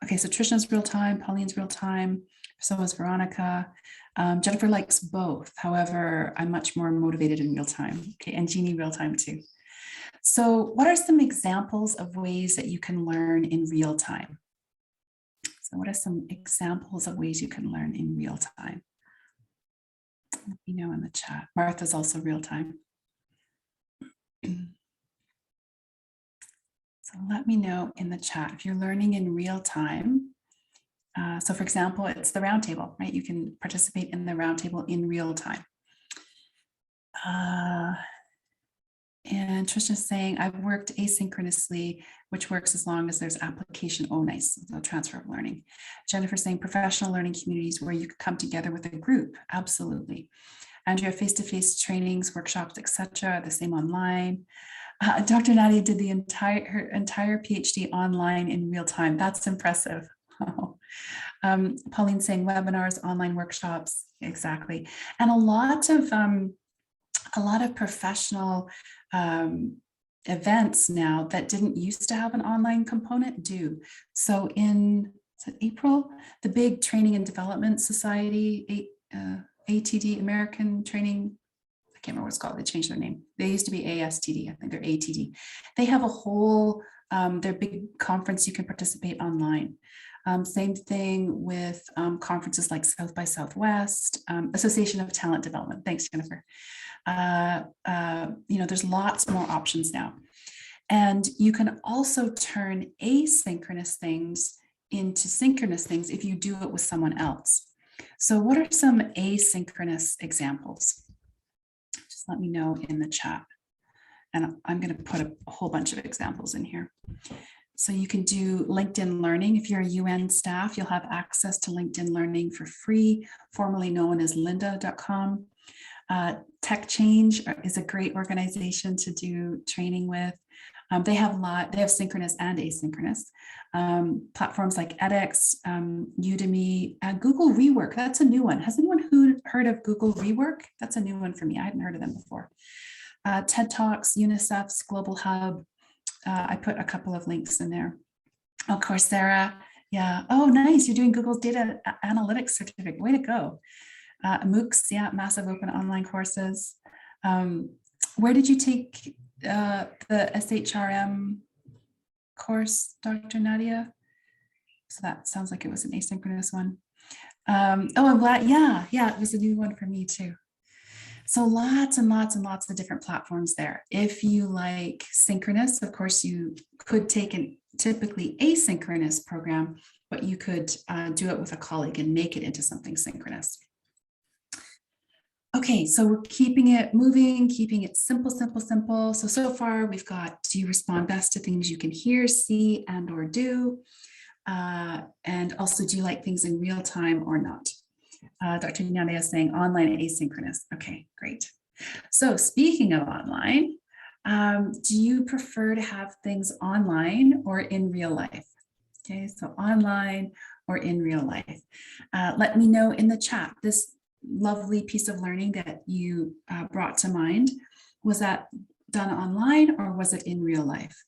Okay, so Trishna's real time, Pauline's real time, so is Veronica. Jennifer likes both. However, I'm much more motivated in real time. Okay, and Jeannie real time too. So what are some examples of ways that you can learn in real time? So what are some examples of ways you can learn in real time? Let me know in the chat. Martha's also real time. So let me know in the chat if you're learning in real time. So for example, it's the roundtable, right? You can participate in the roundtable in real time. And Trishna's saying, I've worked asynchronously, which works as long as there's application. Oh, nice, no transfer of learning. Jennifer saying professional learning communities where you could come together with a group. Absolutely. Andrea, face-to-face trainings, workshops, etc. The same online. Dr. Nadia did her entire PhD online in real time. That's impressive. Pauline saying webinars, online workshops, exactly. And a lot of professional events now that didn't used to have an online component do. So in April, the big Training and Development Society, ATD, American Training, I can't remember what it's called, they changed their name. They used to be ASTD, I think they're ATD. They have a whole, their big conference you can participate online. Same thing with conferences like South by Southwest, Association of Talent Development. Thanks, Jennifer. There's lots more options now. And you can also turn asynchronous things into synchronous things if you do it with someone else. So what are some asynchronous examples? Just let me know in the chat. And I'm going to put a whole bunch of examples in here. So you can do LinkedIn Learning. If you're a UN staff, you'll have access to LinkedIn Learning for free, formerly known as lynda.com. Tech Change is a great organization to do training with. They have synchronous and asynchronous. Platforms like edX, Udemy, Google Rework, that's a new one. Has anyone heard of Google Rework? That's a new one for me. I hadn't heard of them before. TED Talks, UNICEF's Global Hub. I put a couple of links in there. Oh, Coursera. Yeah. Oh, nice. You're doing Google's data analytics certificate. Way to go. MOOCs. Yeah. Massive open online courses. Where did you take the SHRM course, Dr. Nadia? So that sounds like it was an asynchronous one. Oh, I'm glad. Yeah. It was a new one for me too. So lots and lots and lots of different platforms there. If you like synchronous, of course, you could take an typically asynchronous program, but you could do it with a colleague and make it into something synchronous. Okay, so we're keeping it moving, keeping it simple, simple, simple. So far we've got, do you respond best to things you can hear, see, and or do? And also, do you like things in real time or not? Dr. Nadia is saying online asynchronous. Okay, great. So speaking of online, do you prefer to have things online or in real life? Okay, so online or in real life. Let me know in the chat. This lovely piece of learning that you brought to mind, was that done online or was it in real life?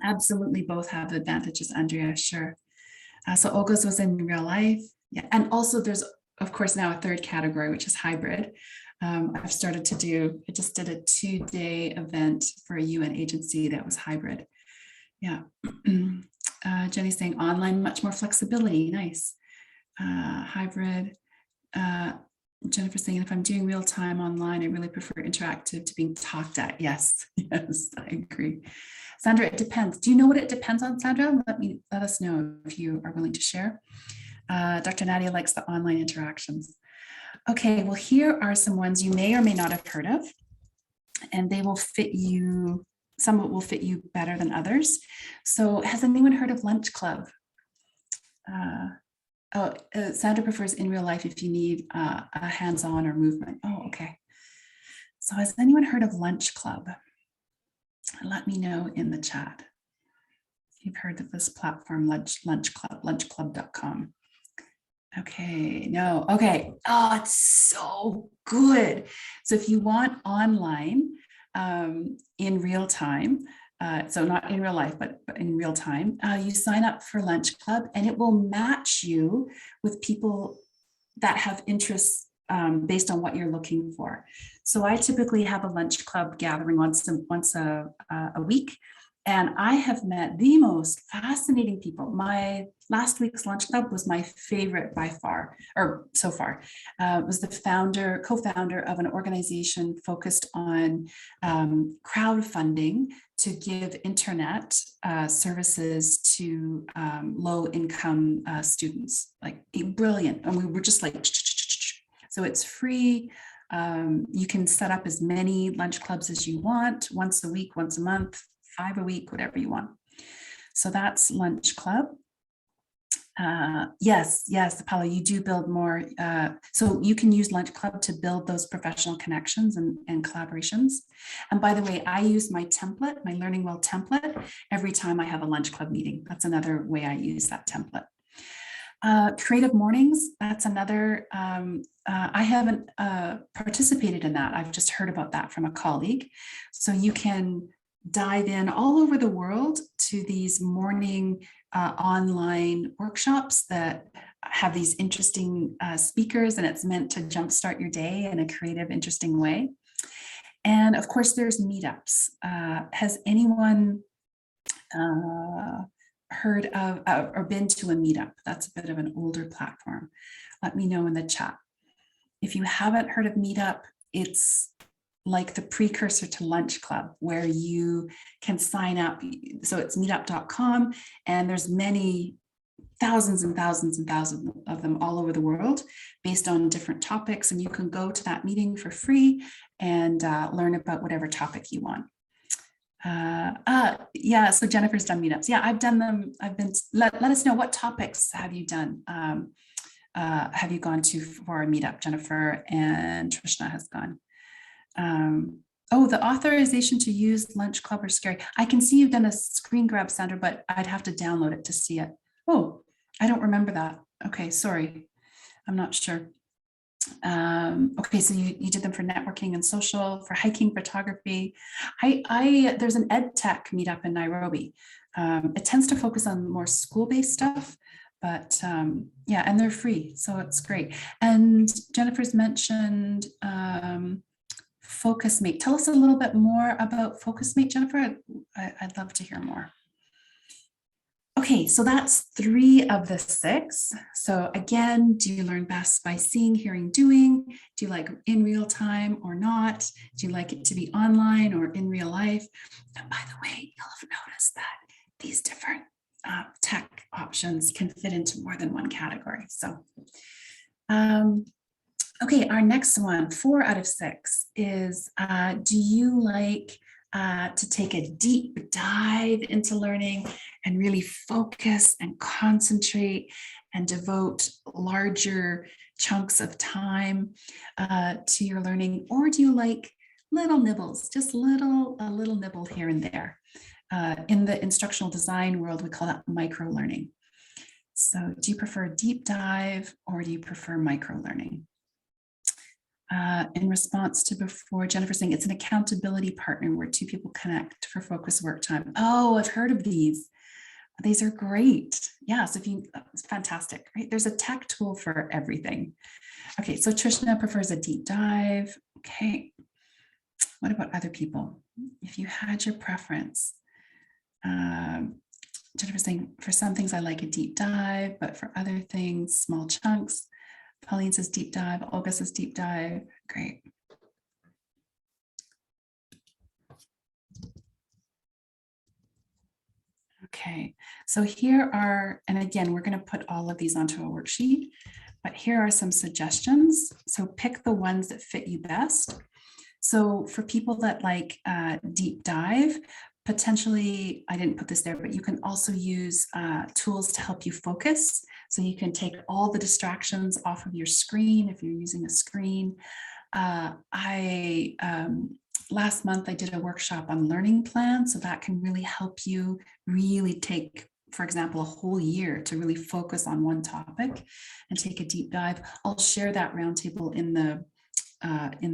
Absolutely both have advantages, Andrea, sure. So Olga's was in real life. Yeah, and also there's, of course, now a third category, which is hybrid. I've started to do, I just did a 2-day event for a UN agency that was hybrid. Yeah. Jenny's saying online, much more flexibility. Nice. Hybrid. Jennifer saying, if I'm doing real time online, I really prefer interactive to being talked at. Yes, yes, I agree. Sandra, it depends. Do you know what it depends on, Sandra? Let us know if you are willing to share. Dr. Nadia likes the online interactions. Okay, well, here are some ones you may or may not have heard of, and they will fit you, some will fit you better than others. So has anyone heard of Lunch Club? Sandra prefers in real life if you need a hands-on or movement. Oh, okay. So has anyone heard of Lunch Club? Let me know in the chat. If you've heard of this platform, Lunch Club, lunchclub.com. Okay, no, okay. Oh, it's so good. So if you want online in real time, so not in real life, but in real time, you sign up for Lunch Club and it will match you with people that have interests based on what you're looking for. So I typically have a Lunch Club gathering once a week. And I have met the most fascinating people. My last week's Lunch Club was my favorite by far, or so far. It was the co-founder of an organization focused on crowdfunding to give internet services to low-income students. Like, brilliant. And we were just like, so it's free. You can set up as many lunch clubs as you want, once a week, once a month, 5 a week, whatever you want. So that's Lunch Club. Yes, Paula, you do build more. So you can use Lunch Club to build those professional connections and collaborations. And by the way, I use my template, my Learning Well template, every time I have a Lunch Club meeting. That's another way I use that template. Creative Mornings, that's another, I haven't participated in that. I've just heard about that from a colleague. So you can dive in all over the world to these morning online workshops that have these interesting speakers, and it's meant to jumpstart your day in a creative, interesting way. And of course, there's meetups. Has anyone heard of or been to a meetup? That's a bit of an older platform. Let me know in the chat. If you haven't heard of Meetup, it's like the precursor to Lunch Club, where you can sign up. So it's meetup.com, and there's many thousands and thousands and thousands of them all over the world based on different topics. And you can go to that meeting for free and learn about whatever topic you want. Yeah, so Jennifer's done meetups. Yeah, I've done them. Let us know, what topics have you done? Have you gone to for a meetup? Jennifer and Trishna has gone. Oh, the authorization to use Lunch Club or Scary. I can see you've done a screen grab, Sandra, but I'd have to download it to see it. Oh, I don't remember that. Okay, sorry. I'm not sure. Okay, so you did them for networking and social, for hiking, photography. There's an ed tech meetup in Nairobi. It tends to focus on more school-based stuff, but yeah, and they're free, so it's great. And Jennifer's mentioned FocusMate. Tell us a little bit more about FocusMate, Jennifer. I'd love to hear more. Okay, so that's 3 of the 6. So again, do you learn best by seeing, hearing, doing? Do you like in real time or not? Do you like it to be online or in real life? And by the way, you'll have noticed that these different tech options can fit into more than one category. So, okay, our next one, 4 out of 6 is, do you like to take a deep dive into learning and really focus and concentrate and devote larger chunks of time to your learning? Or do you like little nibbles, just a little nibble here and there? In the instructional design world, we call that micro learning. So do you prefer deep dive or do you prefer micro learning? In response to before, Jennifer saying it's an accountability partner where 2 people connect for focused work time. Oh, I've heard of these. These are great. Yes, it's fantastic, right? There's a tech tool for everything. Okay, so Trishna prefers a deep dive. Okay, what about other people? If you had your preference, Jennifer saying for some things I like a deep dive, but for other things, small chunks. Pauline says deep dive. Olga says deep dive. Great. Okay, so here are, and again, we're going to put all of these onto a worksheet, but here are some suggestions. So pick the ones that fit you best. So for people that like deep dive, potentially, I didn't put this there, but you can also use tools to help you focus. So you can take all the distractions off of your screen if you're using a screen. Last month I did a workshop on learning plans, so that can really help you really take, for example, a whole year to really focus on one topic and take a deep dive. I'll share that roundtable in the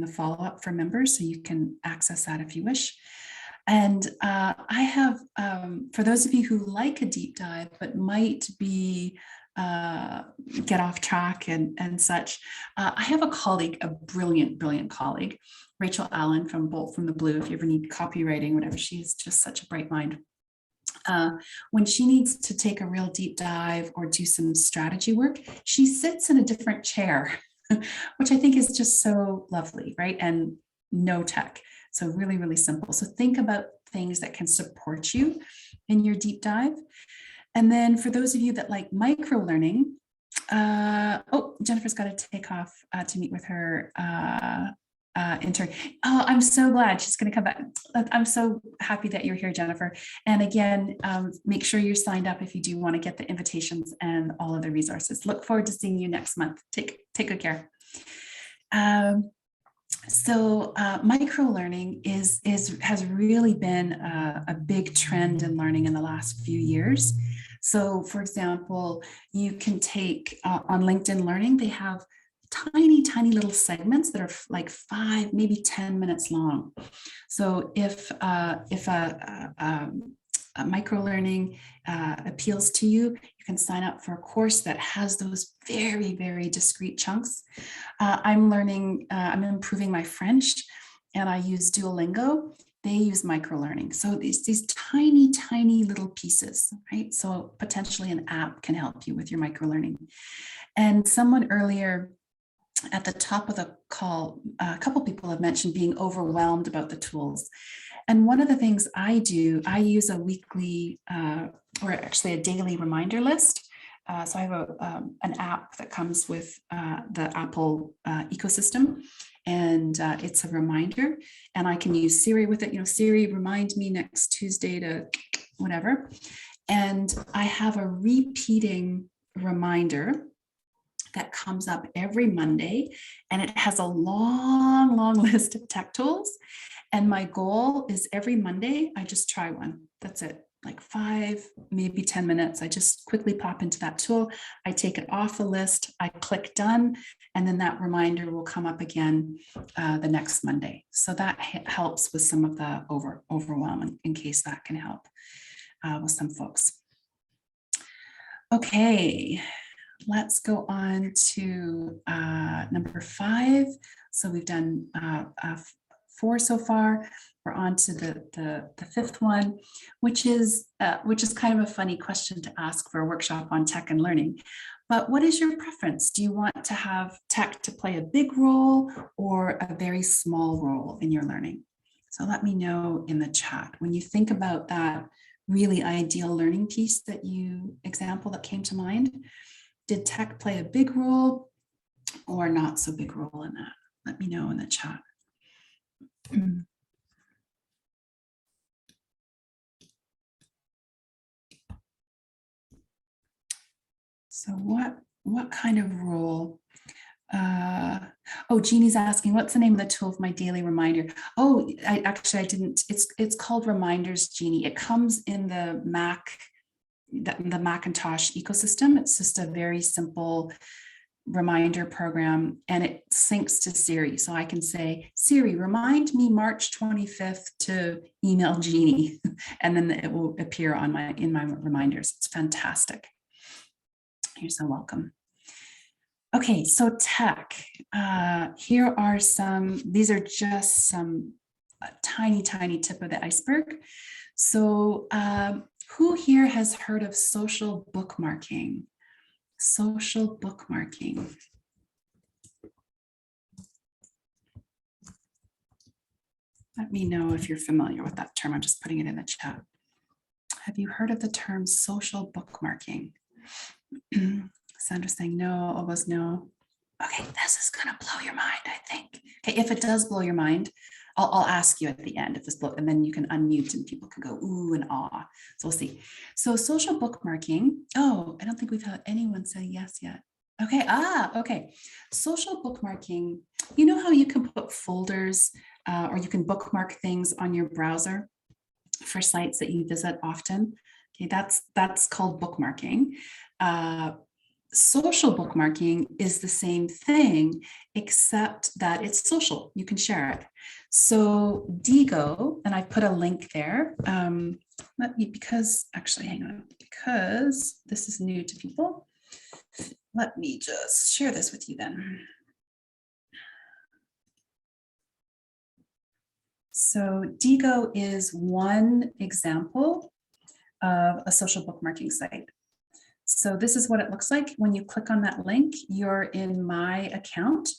follow-up for members, so you can access that if you wish. And I have, for those of you who like a deep dive, but might be get off track and such, I have a colleague, a brilliant colleague, Rachel Allen from Bolt from the Blue. If you ever need copywriting, whatever, she's just such a bright mind. When she needs to take a real deep dive or do some strategy work, she sits in a different chair, which I think is just so lovely, right? And no tech. So really, really simple. So think about things that can support you in your deep dive. And then for those of you that like micro learning, oh, Jennifer's got to take off to meet with her intern. Oh, I'm so glad she's going to come back. I'm so happy that you're here, Jennifer. And again, make sure you're signed up if you do want to get the invitations and all of the resources. Look forward to seeing you next month. Take good care. So micro learning has really been a big trend in learning in the last few years. So for example, you can take on LinkedIn Learning, they have tiny little segments that are like 5, maybe 10 minutes long. So if a micro learning appeals to you, you can sign up for a course that has those very discrete chunks. I'm improving my French, and I use Duolingo. They use micro learning. So these tiny little pieces, right? So potentially an app can help you with your micro learning. And someone earlier at the top of the call, a couple people have mentioned being overwhelmed about the tools. And one of the things I do, I use a weekly or actually a daily reminder list. So I have an app that comes with the Apple ecosystem, and it's a reminder, and I can use Siri with it. Siri, remind me next Tuesday to whatever. And I have a repeating reminder that comes up every Monday, and it has a long, long list of tech tools. And my goal is every Monday, I just try one. That's it. Like 5, maybe 10 minutes. I just quickly pop into that tool. I take it off the list. I click done, and then that reminder will come up again the next Monday. So that helps with some of the overwhelm, in case that can help with some folks. Okay, let's go on to number 5. So we've done 4 so far. We're on to the 5th one, which is kind of a funny question to ask for a workshop on tech and learning. But what is your preference? Do you want to have tech to play a big role or a very small role in your learning? So let me know in the chat when you think about that really ideal learning piece example that came to mind. Did tech play a big role or not so big role in that? Let me know in the chat. So what kind of role? Oh, Jeannie's asking, what's the name of the tool of my daily reminder? Oh, I didn't. It's called Reminders, Jeannie. It comes in the Macintosh ecosystem. It's just a very simple reminder program, and it syncs to Siri. So I can say, Siri, remind me March 25th to email Jeannie, and then it will appear in my reminders. It's fantastic. You're so welcome. Okay, so tech. Here are these are just some tiny tip of the iceberg. So who here has heard of social bookmarking? Social bookmarking. Let me know if you're familiar with that term. I'm just putting it in the chat. Have you heard of the term social bookmarking? Sandra's saying no, almost no. Okay, this is gonna blow your mind, I think. Okay, if it does blow your mind, I'll ask you at the end if this blow, and then you can unmute and people can go ooh and ah. So we'll see. So social bookmarking. Oh, I don't think we've had anyone say yes yet. Okay, okay. Social bookmarking. You know how you can put folders or you can bookmark things on your browser for sites that you visit often. Okay, that's called bookmarking. Social bookmarking is the same thing, except that it's social. You can share it. So Digo, and I put a link there. Because this is new to people, let me just share this with you then. So Digo is one example of a social bookmarking site. So this is what it looks like. When you click on that link, you're in my account,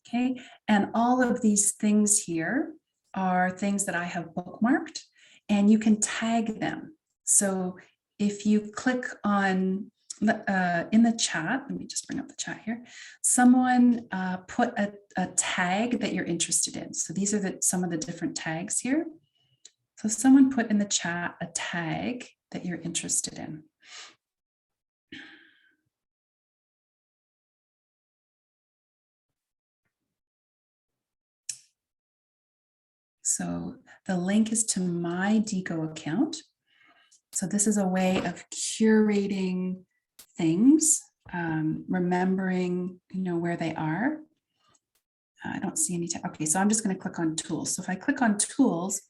okay? And all of these things here are things that I have bookmarked, and you can tag them. So if you click on, in the chat, let me just bring up the chat here. Someone put a tag that you're interested in. So these are some of the different tags here. So someone put in the chat a tag that you're interested in. So the link is to my Digo account. So this is a way of curating things, remembering, where they are. I don't see any. Okay, so I'm just going to click on tools. So if I click on tools,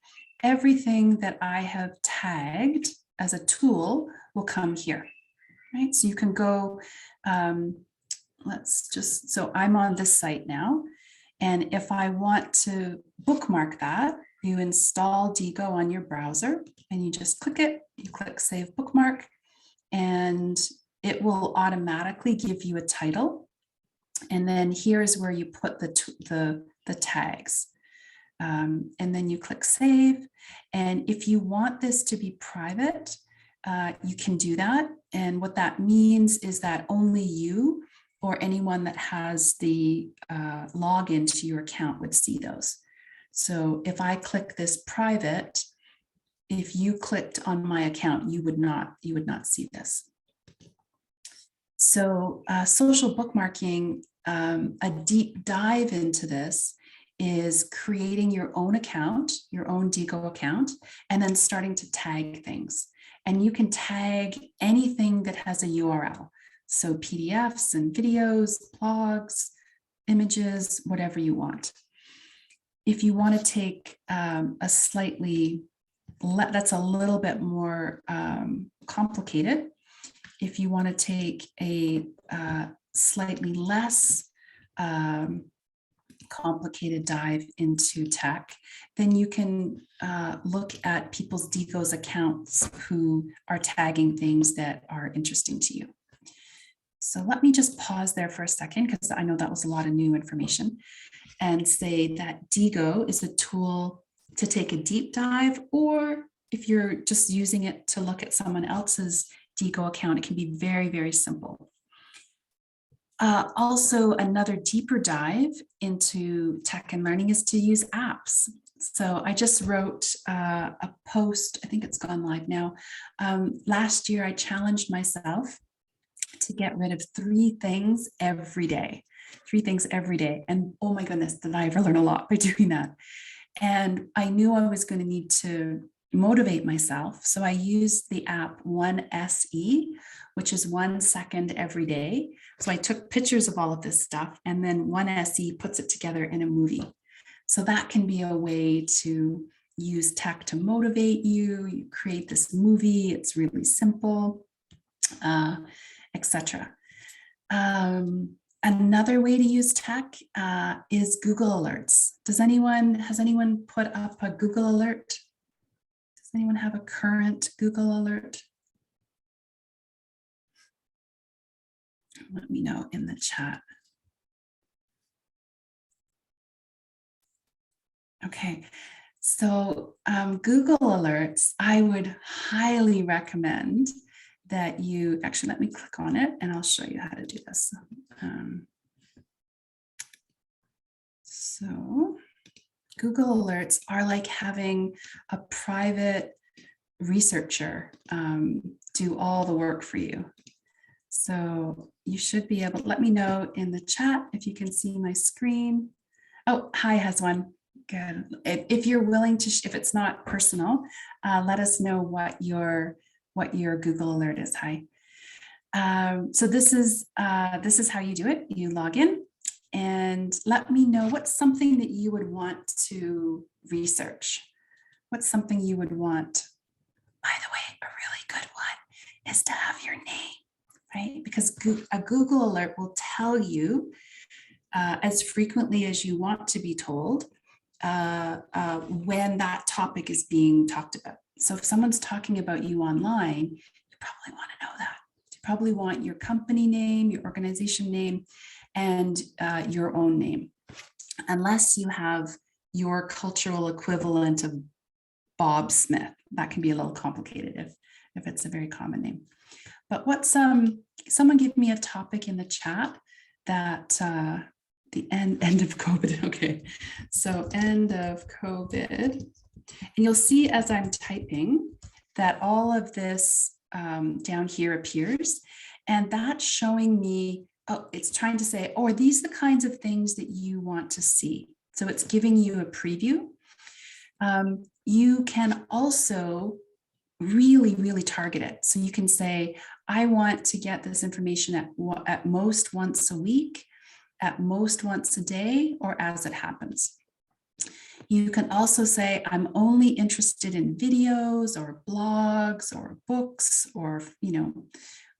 everything that I have tagged as a tool will come here, right? So you can go, so I'm on this site now. And if I want to bookmark that, you install Digo on your browser and you just click it, you click Save Bookmark, and it will automatically give you a title. And then here's where you put the tags. And then you click Save. And if you want this to be private, you can do that. And what that means is that only you or anyone that has the login to your account would see those. So if I click this private, if you clicked on my account, you would not see this. So social bookmarking, a deep dive into this is creating your own account, your own Diigo account, and then starting to tag things. And you can tag anything that has a URL. So PDFs and videos, blogs, images, whatever you want. If you want to take a slightly, that's a little bit more complicated. If you want to take a slightly less complicated dive into tech, then you can look at people's Diigo's accounts who are tagging things that are interesting to you. So let me just pause there for a second, because I know that was a lot of new information, and say that Diigo is a tool to take a deep dive, or if you're just using it to look at someone else's Diigo account, it can be very, very simple. Also, another deeper dive into tech and learning is to use apps. So I just wrote a post, I think it's gone live now. Last year, I challenged myself to get rid of 3 things every day. 3 things every day. And oh my goodness, did I ever learn a lot by doing that. And I knew I was going to need to motivate myself. So I used the app 1SE, which is 1 second every day. So I took pictures of all of this stuff, and then 1SE puts it together in a movie. So that can be a way to use tech to motivate you. You create this movie, it's really simple, etc. Another way to use tech is Google Alerts. Has anyone put up a Google alert? Does anyone have a current Google alert? Let me know in the chat. Okay, so Google Alerts, I would highly recommend that you, actually let me click on it and I'll show you how to do this. So Google Alerts are like having a private researcher do all the work for you. So you should be able to let me know in the chat if you can see my screen. Oh, Hi has one. Good. If you're willing to, if it's not personal, let us know what your Google alert is. Hi. So this is how you do it. You log in and let me know what's something that you would want to research. What's something you would want? By the way, a really good one is to have your name, right? Because a Google alert will tell you as frequently as you want to be told when that topic is being talked about. So if someone's talking about you online, you probably want to know that. You probably want your company name, your organization name, and your own name, unless you have your cultural equivalent of Bob Smith. That can be a little complicated if it's a very common name. But what's someone give me a topic in the chat that the end of COVID. Okay, so end of COVID, and you'll see as I'm typing that all of this down here appears, and that's showing me, oh, it's trying to say, oh, are these the kinds of things that you want to see? So it's giving you a preview. You can also really target it. So you can say, I want to get this information at most once a week, at most once a day, or as it happens. You can also say, I'm only interested in videos or blogs or books or,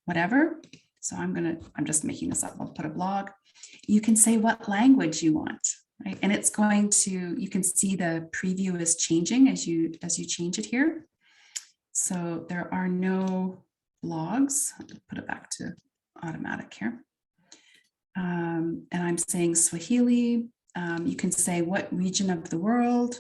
whatever. So I'm just making this up. I'll put a blog. You can say what language you want, right? And it's going to, you can see the preview is changing as you change it here. So there are no blogs. I'll put it back to automatic here. And I'm saying Swahili. You can say what region of the world.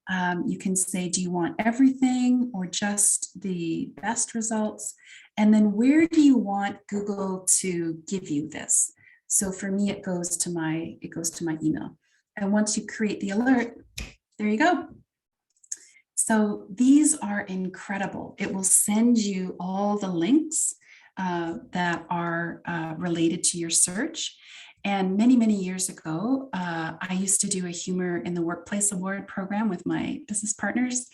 You can say, do you want everything or just the best results? And then where do you want Google to give you this? So for me, it goes to my email. And once you create the alert, there you go. So these are incredible. It will send you all the links that are related to your search. And many, many years ago, I used to do a Humor in the Workplace award program with my business partners.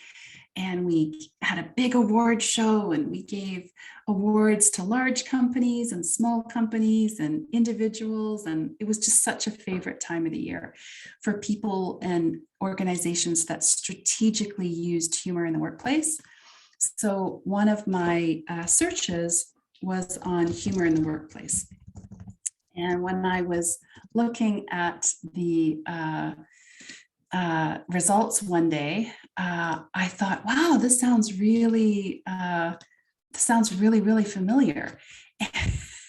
And we had a big award show, and we gave awards to large companies and small companies and individuals. And it was just such a favorite time of the year for people and organizations that strategically used humor in the workplace. So one of my searches was on humor in the workplace. And when I was looking at the results one day, I thought, wow, this sounds really, really familiar.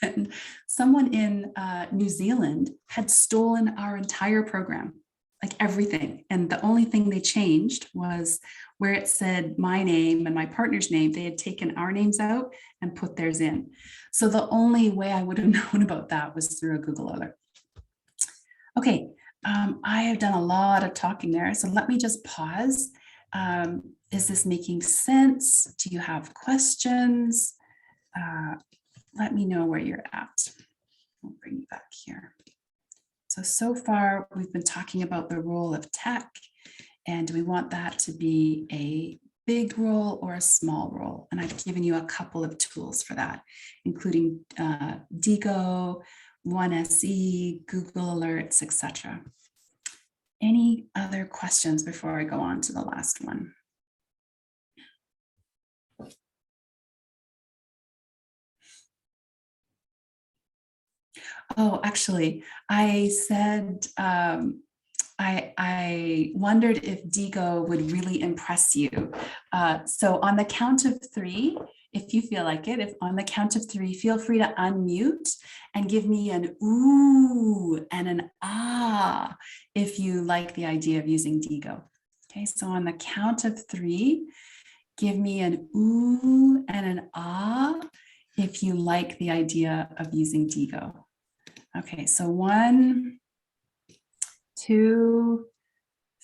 And someone in New Zealand had stolen our entire program, like everything. And the only thing they changed was where it said my name and my partner's name, they had taken our names out and put theirs in. So the only way I would have known about that was through a Google alert. Okay, I have done a lot of talking there, so let me just pause. Is this making sense? Do you have questions? Let me know where you're at. I'll bring you back here. So far, we've been talking about the role of tech, and do we want that to be a big role or a small role? And I've given you a couple of tools for that, including Digo, 1SE, Google Alerts, etc. Any other questions before I go on to the last one? Oh, actually, I said, I wondered if Digo would really impress you. So on the count of 3, if you feel like it, if on the count of 3, feel free to unmute and give me an ooh and an ah if you like the idea of using Digo. Okay, so on the count of 3, give me an ooh and an ah if you like the idea of using Digo. Okay, so 1, 2,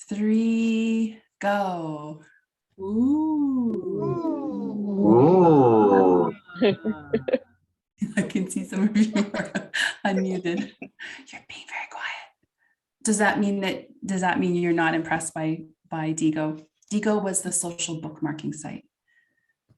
3, go. Ooh. Ooh. I can see some of you are unmuted. You're being very quiet. Does that mean you're not impressed by Digo? Digo was the social bookmarking site.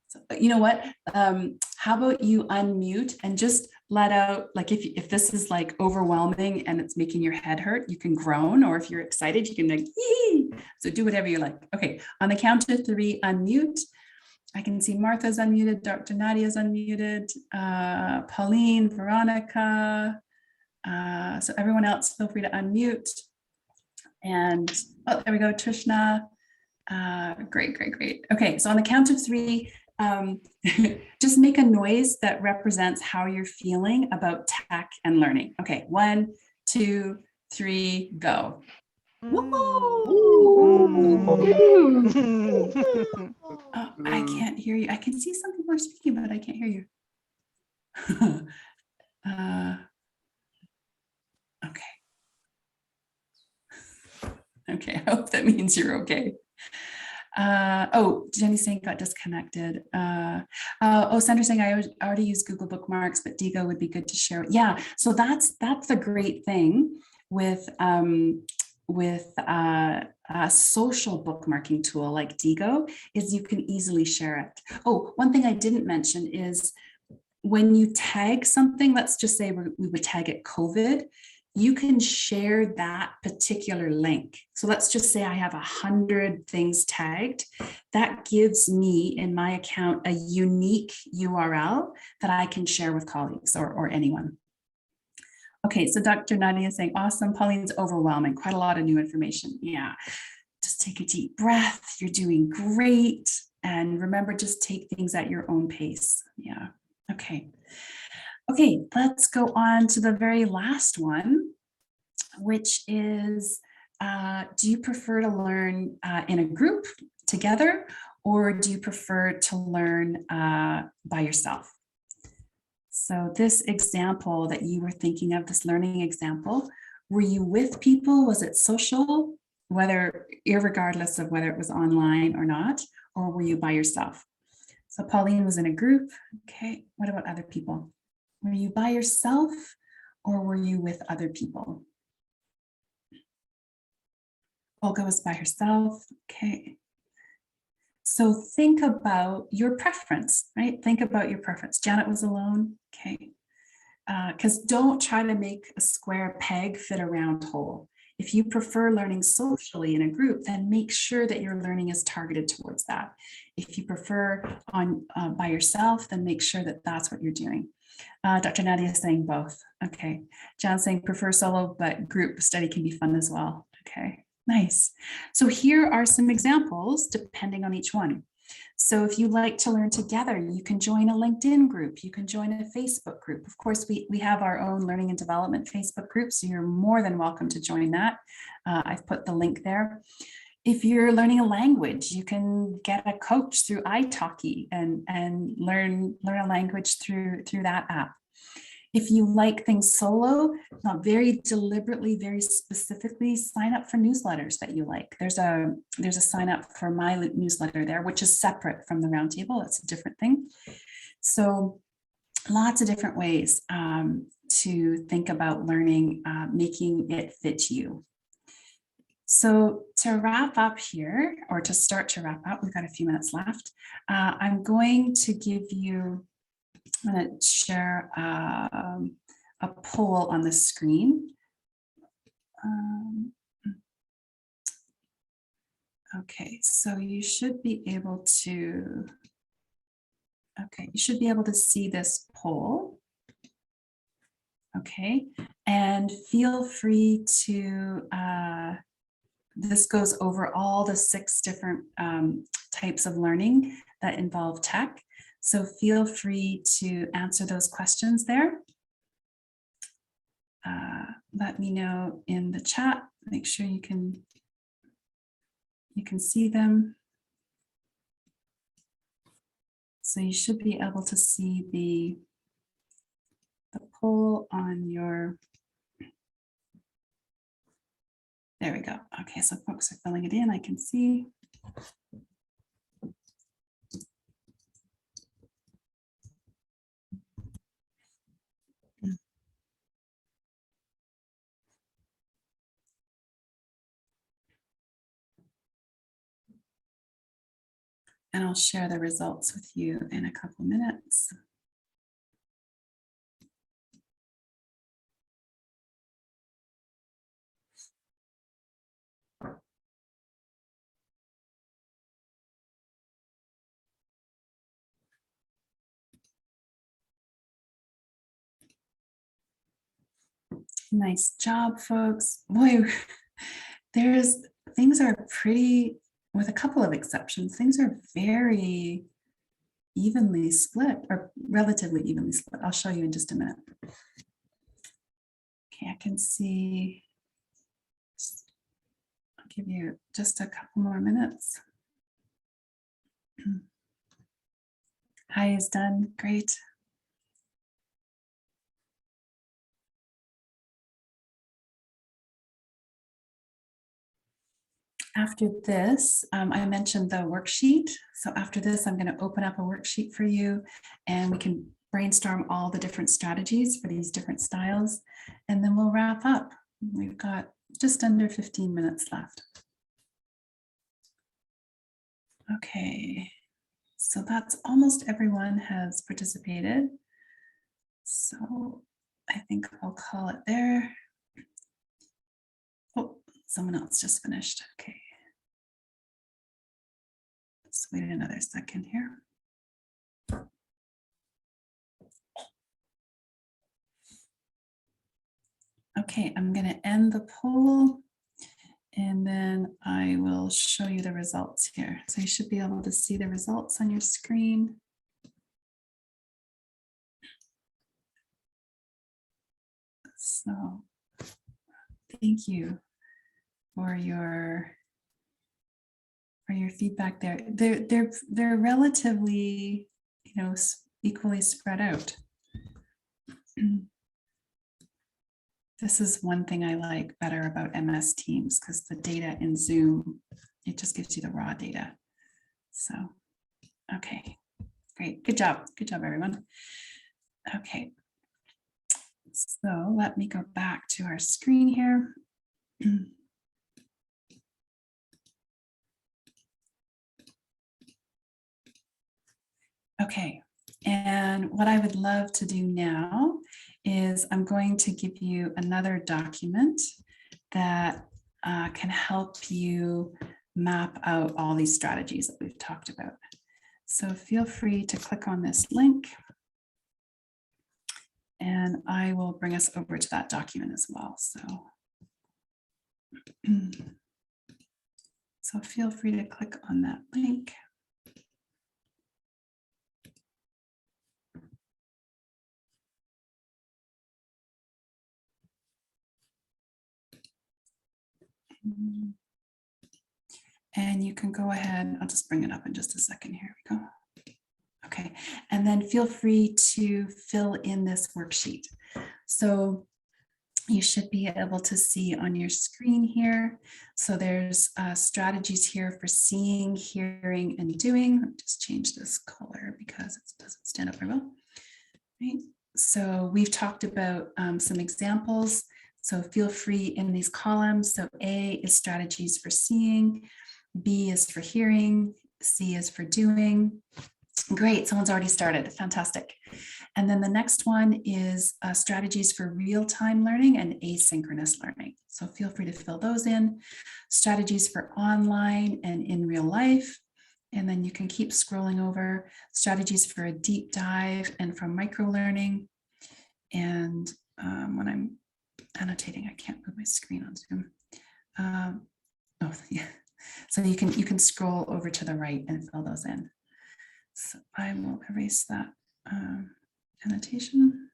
So, you know what? How about you unmute and just let out, like if this is like overwhelming and it's making your head hurt, you can groan, or if you're excited, you can like, yee! So do whatever you like. Okay, on the count of 3, unmute. I can see Martha's unmuted, Dr. Nadia's unmuted, Pauline, Veronica. So everyone else, feel free to unmute. And, oh, there we go, Trishna. Great. Okay, so on the count of 3, just make a noise that represents how you're feeling about tech and learning. Okay, 1, 2, 3, go. Oh, I can't hear you. I can see some people are speaking, but I can't hear you. Okay, I hope that means you're okay. Oh, Jenny's saying got disconnected. Sandra's saying I already use Google Bookmarks, but Digo would be good to share. Yeah, so that's the great thing with a social bookmarking tool like Digo is you can easily share it. Oh, one thing I didn't mention is when you tag something, let's just say we would tag it COVID, you can share that particular link. So let's just say I have 100 things tagged. That gives me in my account a unique URL that I can share with colleagues or anyone. Okay, so Dr. Nadia is saying, awesome, Pauline's overwhelming, quite a lot of new information. Yeah, just take a deep breath, you're doing great. And remember, just take things at your own pace. Yeah, okay. Okay, let's go on to the very last one, which is do you prefer to learn in a group together, or do you prefer to learn by yourself? So this example that you were thinking of, this learning example, were you with people? Was it social, whether irregardless of whether it was online or not, or were you by yourself? So Pauline was in a group. Okay, what about other people? Were you by yourself or were you with other people? Olga was by herself. Okay. So think about your preference, right? Think about your preference. Janet was alone. Okay. Because don't try to make a square peg fit a round hole. If you prefer learning socially in a group, then make sure that your learning is targeted towards that. If you prefer on by yourself, then make sure that that's what you're doing. Dr. Nadia is saying both. Okay. John's saying prefer solo, but group study can be fun as well. Okay, nice. So here are some examples depending on each one. So if you like to learn together, you can join a LinkedIn group, you can join a Facebook group. Of course, we have our own learning and development Facebook group, so you're more than welcome to join that. I've put the link there. If you're learning a language, you can get a coach through italki and learn a language through that app. If you like things solo, very deliberately, very specifically sign up for newsletters that you like. There's a sign up for my newsletter there, which is separate from the roundtable. It's a different thing. So lots of different ways to think about learning, making it fit you. So to wrap up here, or to start to wrap up, we've got a few minutes left. I'm going to give you, I'm going to share a poll on the screen. Okay, so you should be able to, see this poll. Okay, and feel free to, this goes over all the 6 different types of learning that involve tech. So feel free to answer those questions there. Let me know in the chat. Make sure you can see them. So you should be able to see the poll on your. There we go. Okay, so folks are filling it in. I can see. And I'll share the results with you in a couple minutes. Nice job, folks. Boy, things are pretty, with a couple of exceptions, things are very evenly split, or relatively evenly split. I'll show you in just a minute. Okay, I can see, I'll give you just a couple more minutes. Hi is done, great. After this, I mentioned the worksheet. So after this, I'm going to open up a worksheet for you and we can brainstorm all the different strategies for these different styles. And then we'll wrap up. We've got just under 15 minutes left. Okay, so that's almost everyone has participated. So I think I'll call it there. Oh, someone else just finished. Okay. Let's wait another second here. Okay, I'm going to end the poll and then I will show you the results here. So you should be able to see the results on your screen. So thank you for your feedback there. They're relatively, equally spread out. This is one thing I like better about MS Teams, because the data in Zoom, it just gives you the raw data. So, okay, great. Good job. Good job, everyone. Okay. So let me go back to our screen here. Okay, and what I would love to do now is I'm going to give you another document that can help you map out all these strategies that we've talked about. So feel free to click on this link, and I will bring us over to that document as well. So feel free to click on that link. And you can go ahead, I'll just bring it up in just a second. Here we go. Okay, and then feel free to fill in this worksheet. So you should be able to see on your screen here. So there's strategies here for seeing, hearing, and doing. Let me just change this color because it doesn't stand up very well. Right. So we've talked about some examples. So feel free in these columns. So A is strategies for seeing, B is for hearing, C is for doing. Great, someone's already started, fantastic. And then the next one is strategies for real-time learning and asynchronous learning. So feel free to fill those in. Strategies for online and in real life. And then you can keep scrolling over. Strategies for a deep dive and for micro-learning. And when I'm annotating, I can't move my screen on Zoom. Oh, yeah. So you can scroll over to the right and fill those in. So I will erase that annotation.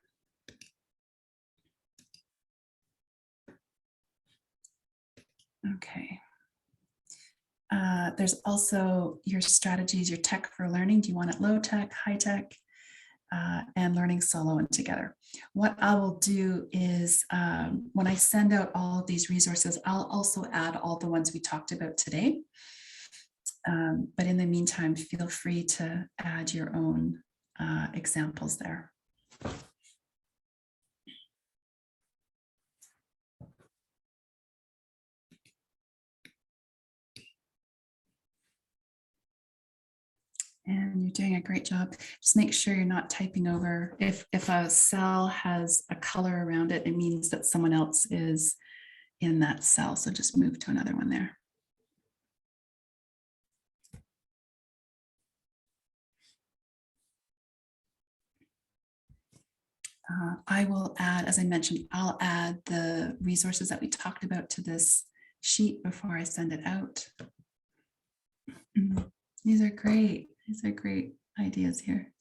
Okay. There's also your strategies, your tech for learning. Do you want it low tech, high tech, and learning solo and together? What I will do is when I send out all of these resources, I'll also add all the ones we talked about today. But in the meantime, feel free to add your own examples there. And you're doing a great job. Just make sure you're not typing over. If a cell has a color around it, it means that someone else is in that cell. So just move to another one there. I will add, as I mentioned, I'll add the resources that we talked about to this sheet before I send it out. These are great. These are great ideas here.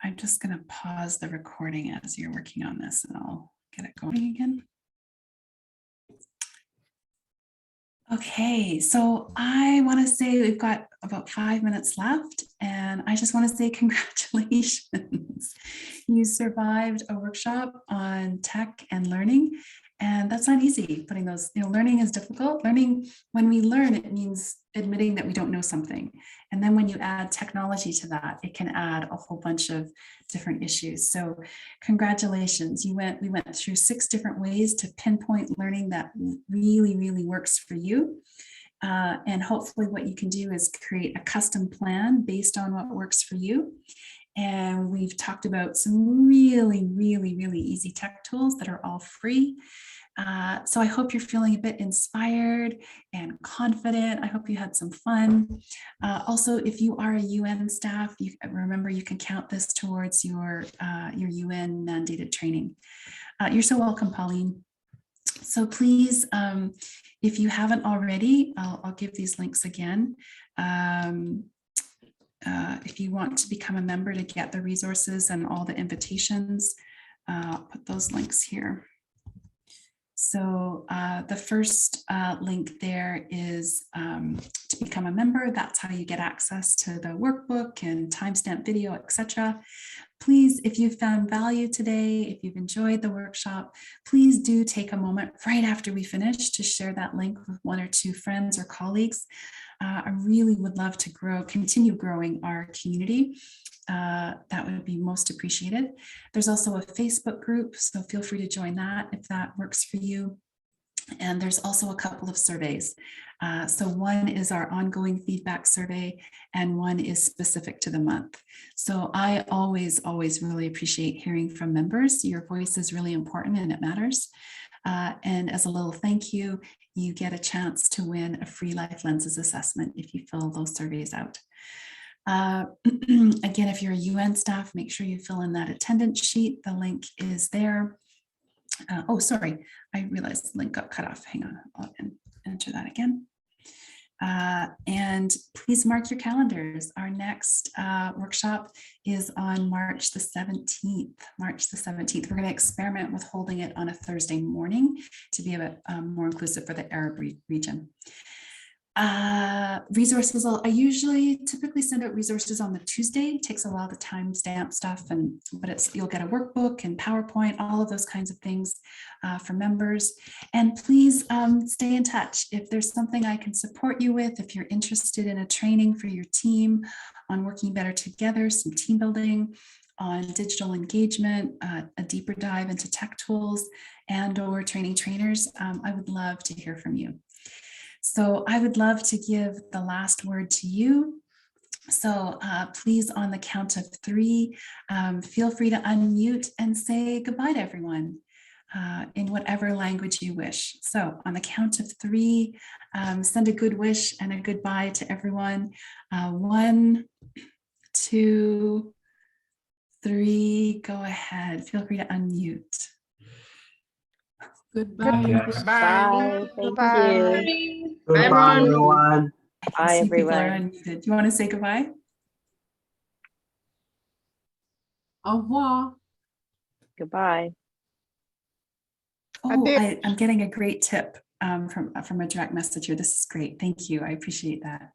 I'm just going to pause the recording as you're working on this, and I'll get it going again. Okay, so I want to say we've got about 5 minutes left, and I just want to say congratulations. You survived a workshop on tech and learning, and that's not easy. Putting those, learning is difficult. Learning, when we learn, it means admitting that we don't know something. And then when you add technology to that, it can add a whole bunch of different issues. So congratulations, we went through 6 different ways to pinpoint learning that really, really works for you. And hopefully what you can do is create a custom plan based on what works for you. And we've talked about some really, really, really easy tech tools that are all free. So I hope you're feeling a bit inspired and confident. I hope you had some fun. Also, if you are a UN staff, remember you can count this towards your UN mandated training. You're so welcome, Pauline. So please, if you haven't already, I'll give these links again. If you want to become a member to get the resources and all the invitations, I'll put those links here. So the first link there is to become a member. That's how you get access to the workbook and timestamp video, etc. Please, if you found value today, if you've enjoyed the workshop, please do take a moment right after we finish to share that link with 1 or 2 friends or colleagues. I really would love to continue growing our community. That would be most appreciated. There's also a Facebook group, so feel free to join that if that works for you. And there's also a couple of surveys. So one is our ongoing feedback survey, and one is specific to the month. So I always really appreciate hearing from members. Your voice is really important and it matters. And as a little thank you, you get a chance to win a free Life Lenses assessment if you fill those surveys out. Again, if you're a UN staff, make sure you fill in that attendance sheet. The link is there. Oh, sorry, I realized the link got cut off. Hang on, I'll enter that again. And please mark your calendars. Our next workshop is on March the 17th. March the 17th. We're going to experiment with holding it on a Thursday morning to be a bit more inclusive for the Arab region. Resources, I typically send out resources on the Tuesday. It takes a while to timestamp stuff, but you'll get a workbook and PowerPoint, all of those kinds of things for members. And please stay in touch. If there's something I can support you with, if you're interested in a training for your team on working better together, some team building, on digital engagement, a deeper dive into tech tools, and/or training trainers, I would love to hear from you. So I would love to give the last word to you. So please, on the count of 3, feel free to unmute and say goodbye to everyone in whatever language you wish. So on the count of 3, send a good wish and a goodbye to everyone. 1, 2, 3, go ahead. Feel free to unmute. Goodbye. Bye. Thank you. Goodbye, everyone. Bye, See, people are everyone. unmuted. Do you want to say goodbye? Au revoir. Goodbye. Oh, I'm getting a great tip from a direct message here. This is great. Thank you. I appreciate that.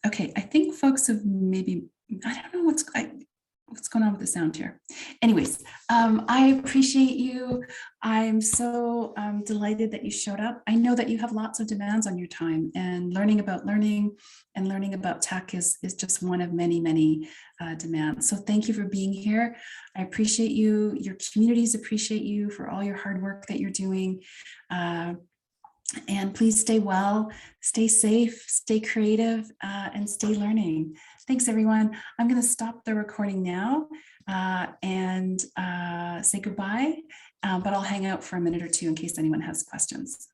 Okay, I think folks have maybe, I don't know what's going on with the sound here. Anyways, I appreciate you. I'm so delighted that you showed up. I know that you have lots of demands on your time, and learning about learning and learning about tech is just one of many, many demands. So thank you for being here. I appreciate you. Your communities appreciate you for all your hard work that you're doing. And please stay well, stay safe, stay creative, and stay learning. Thanks, everyone. I'm going to stop the recording now and say goodbye, but I'll hang out for a minute or two in case anyone has questions.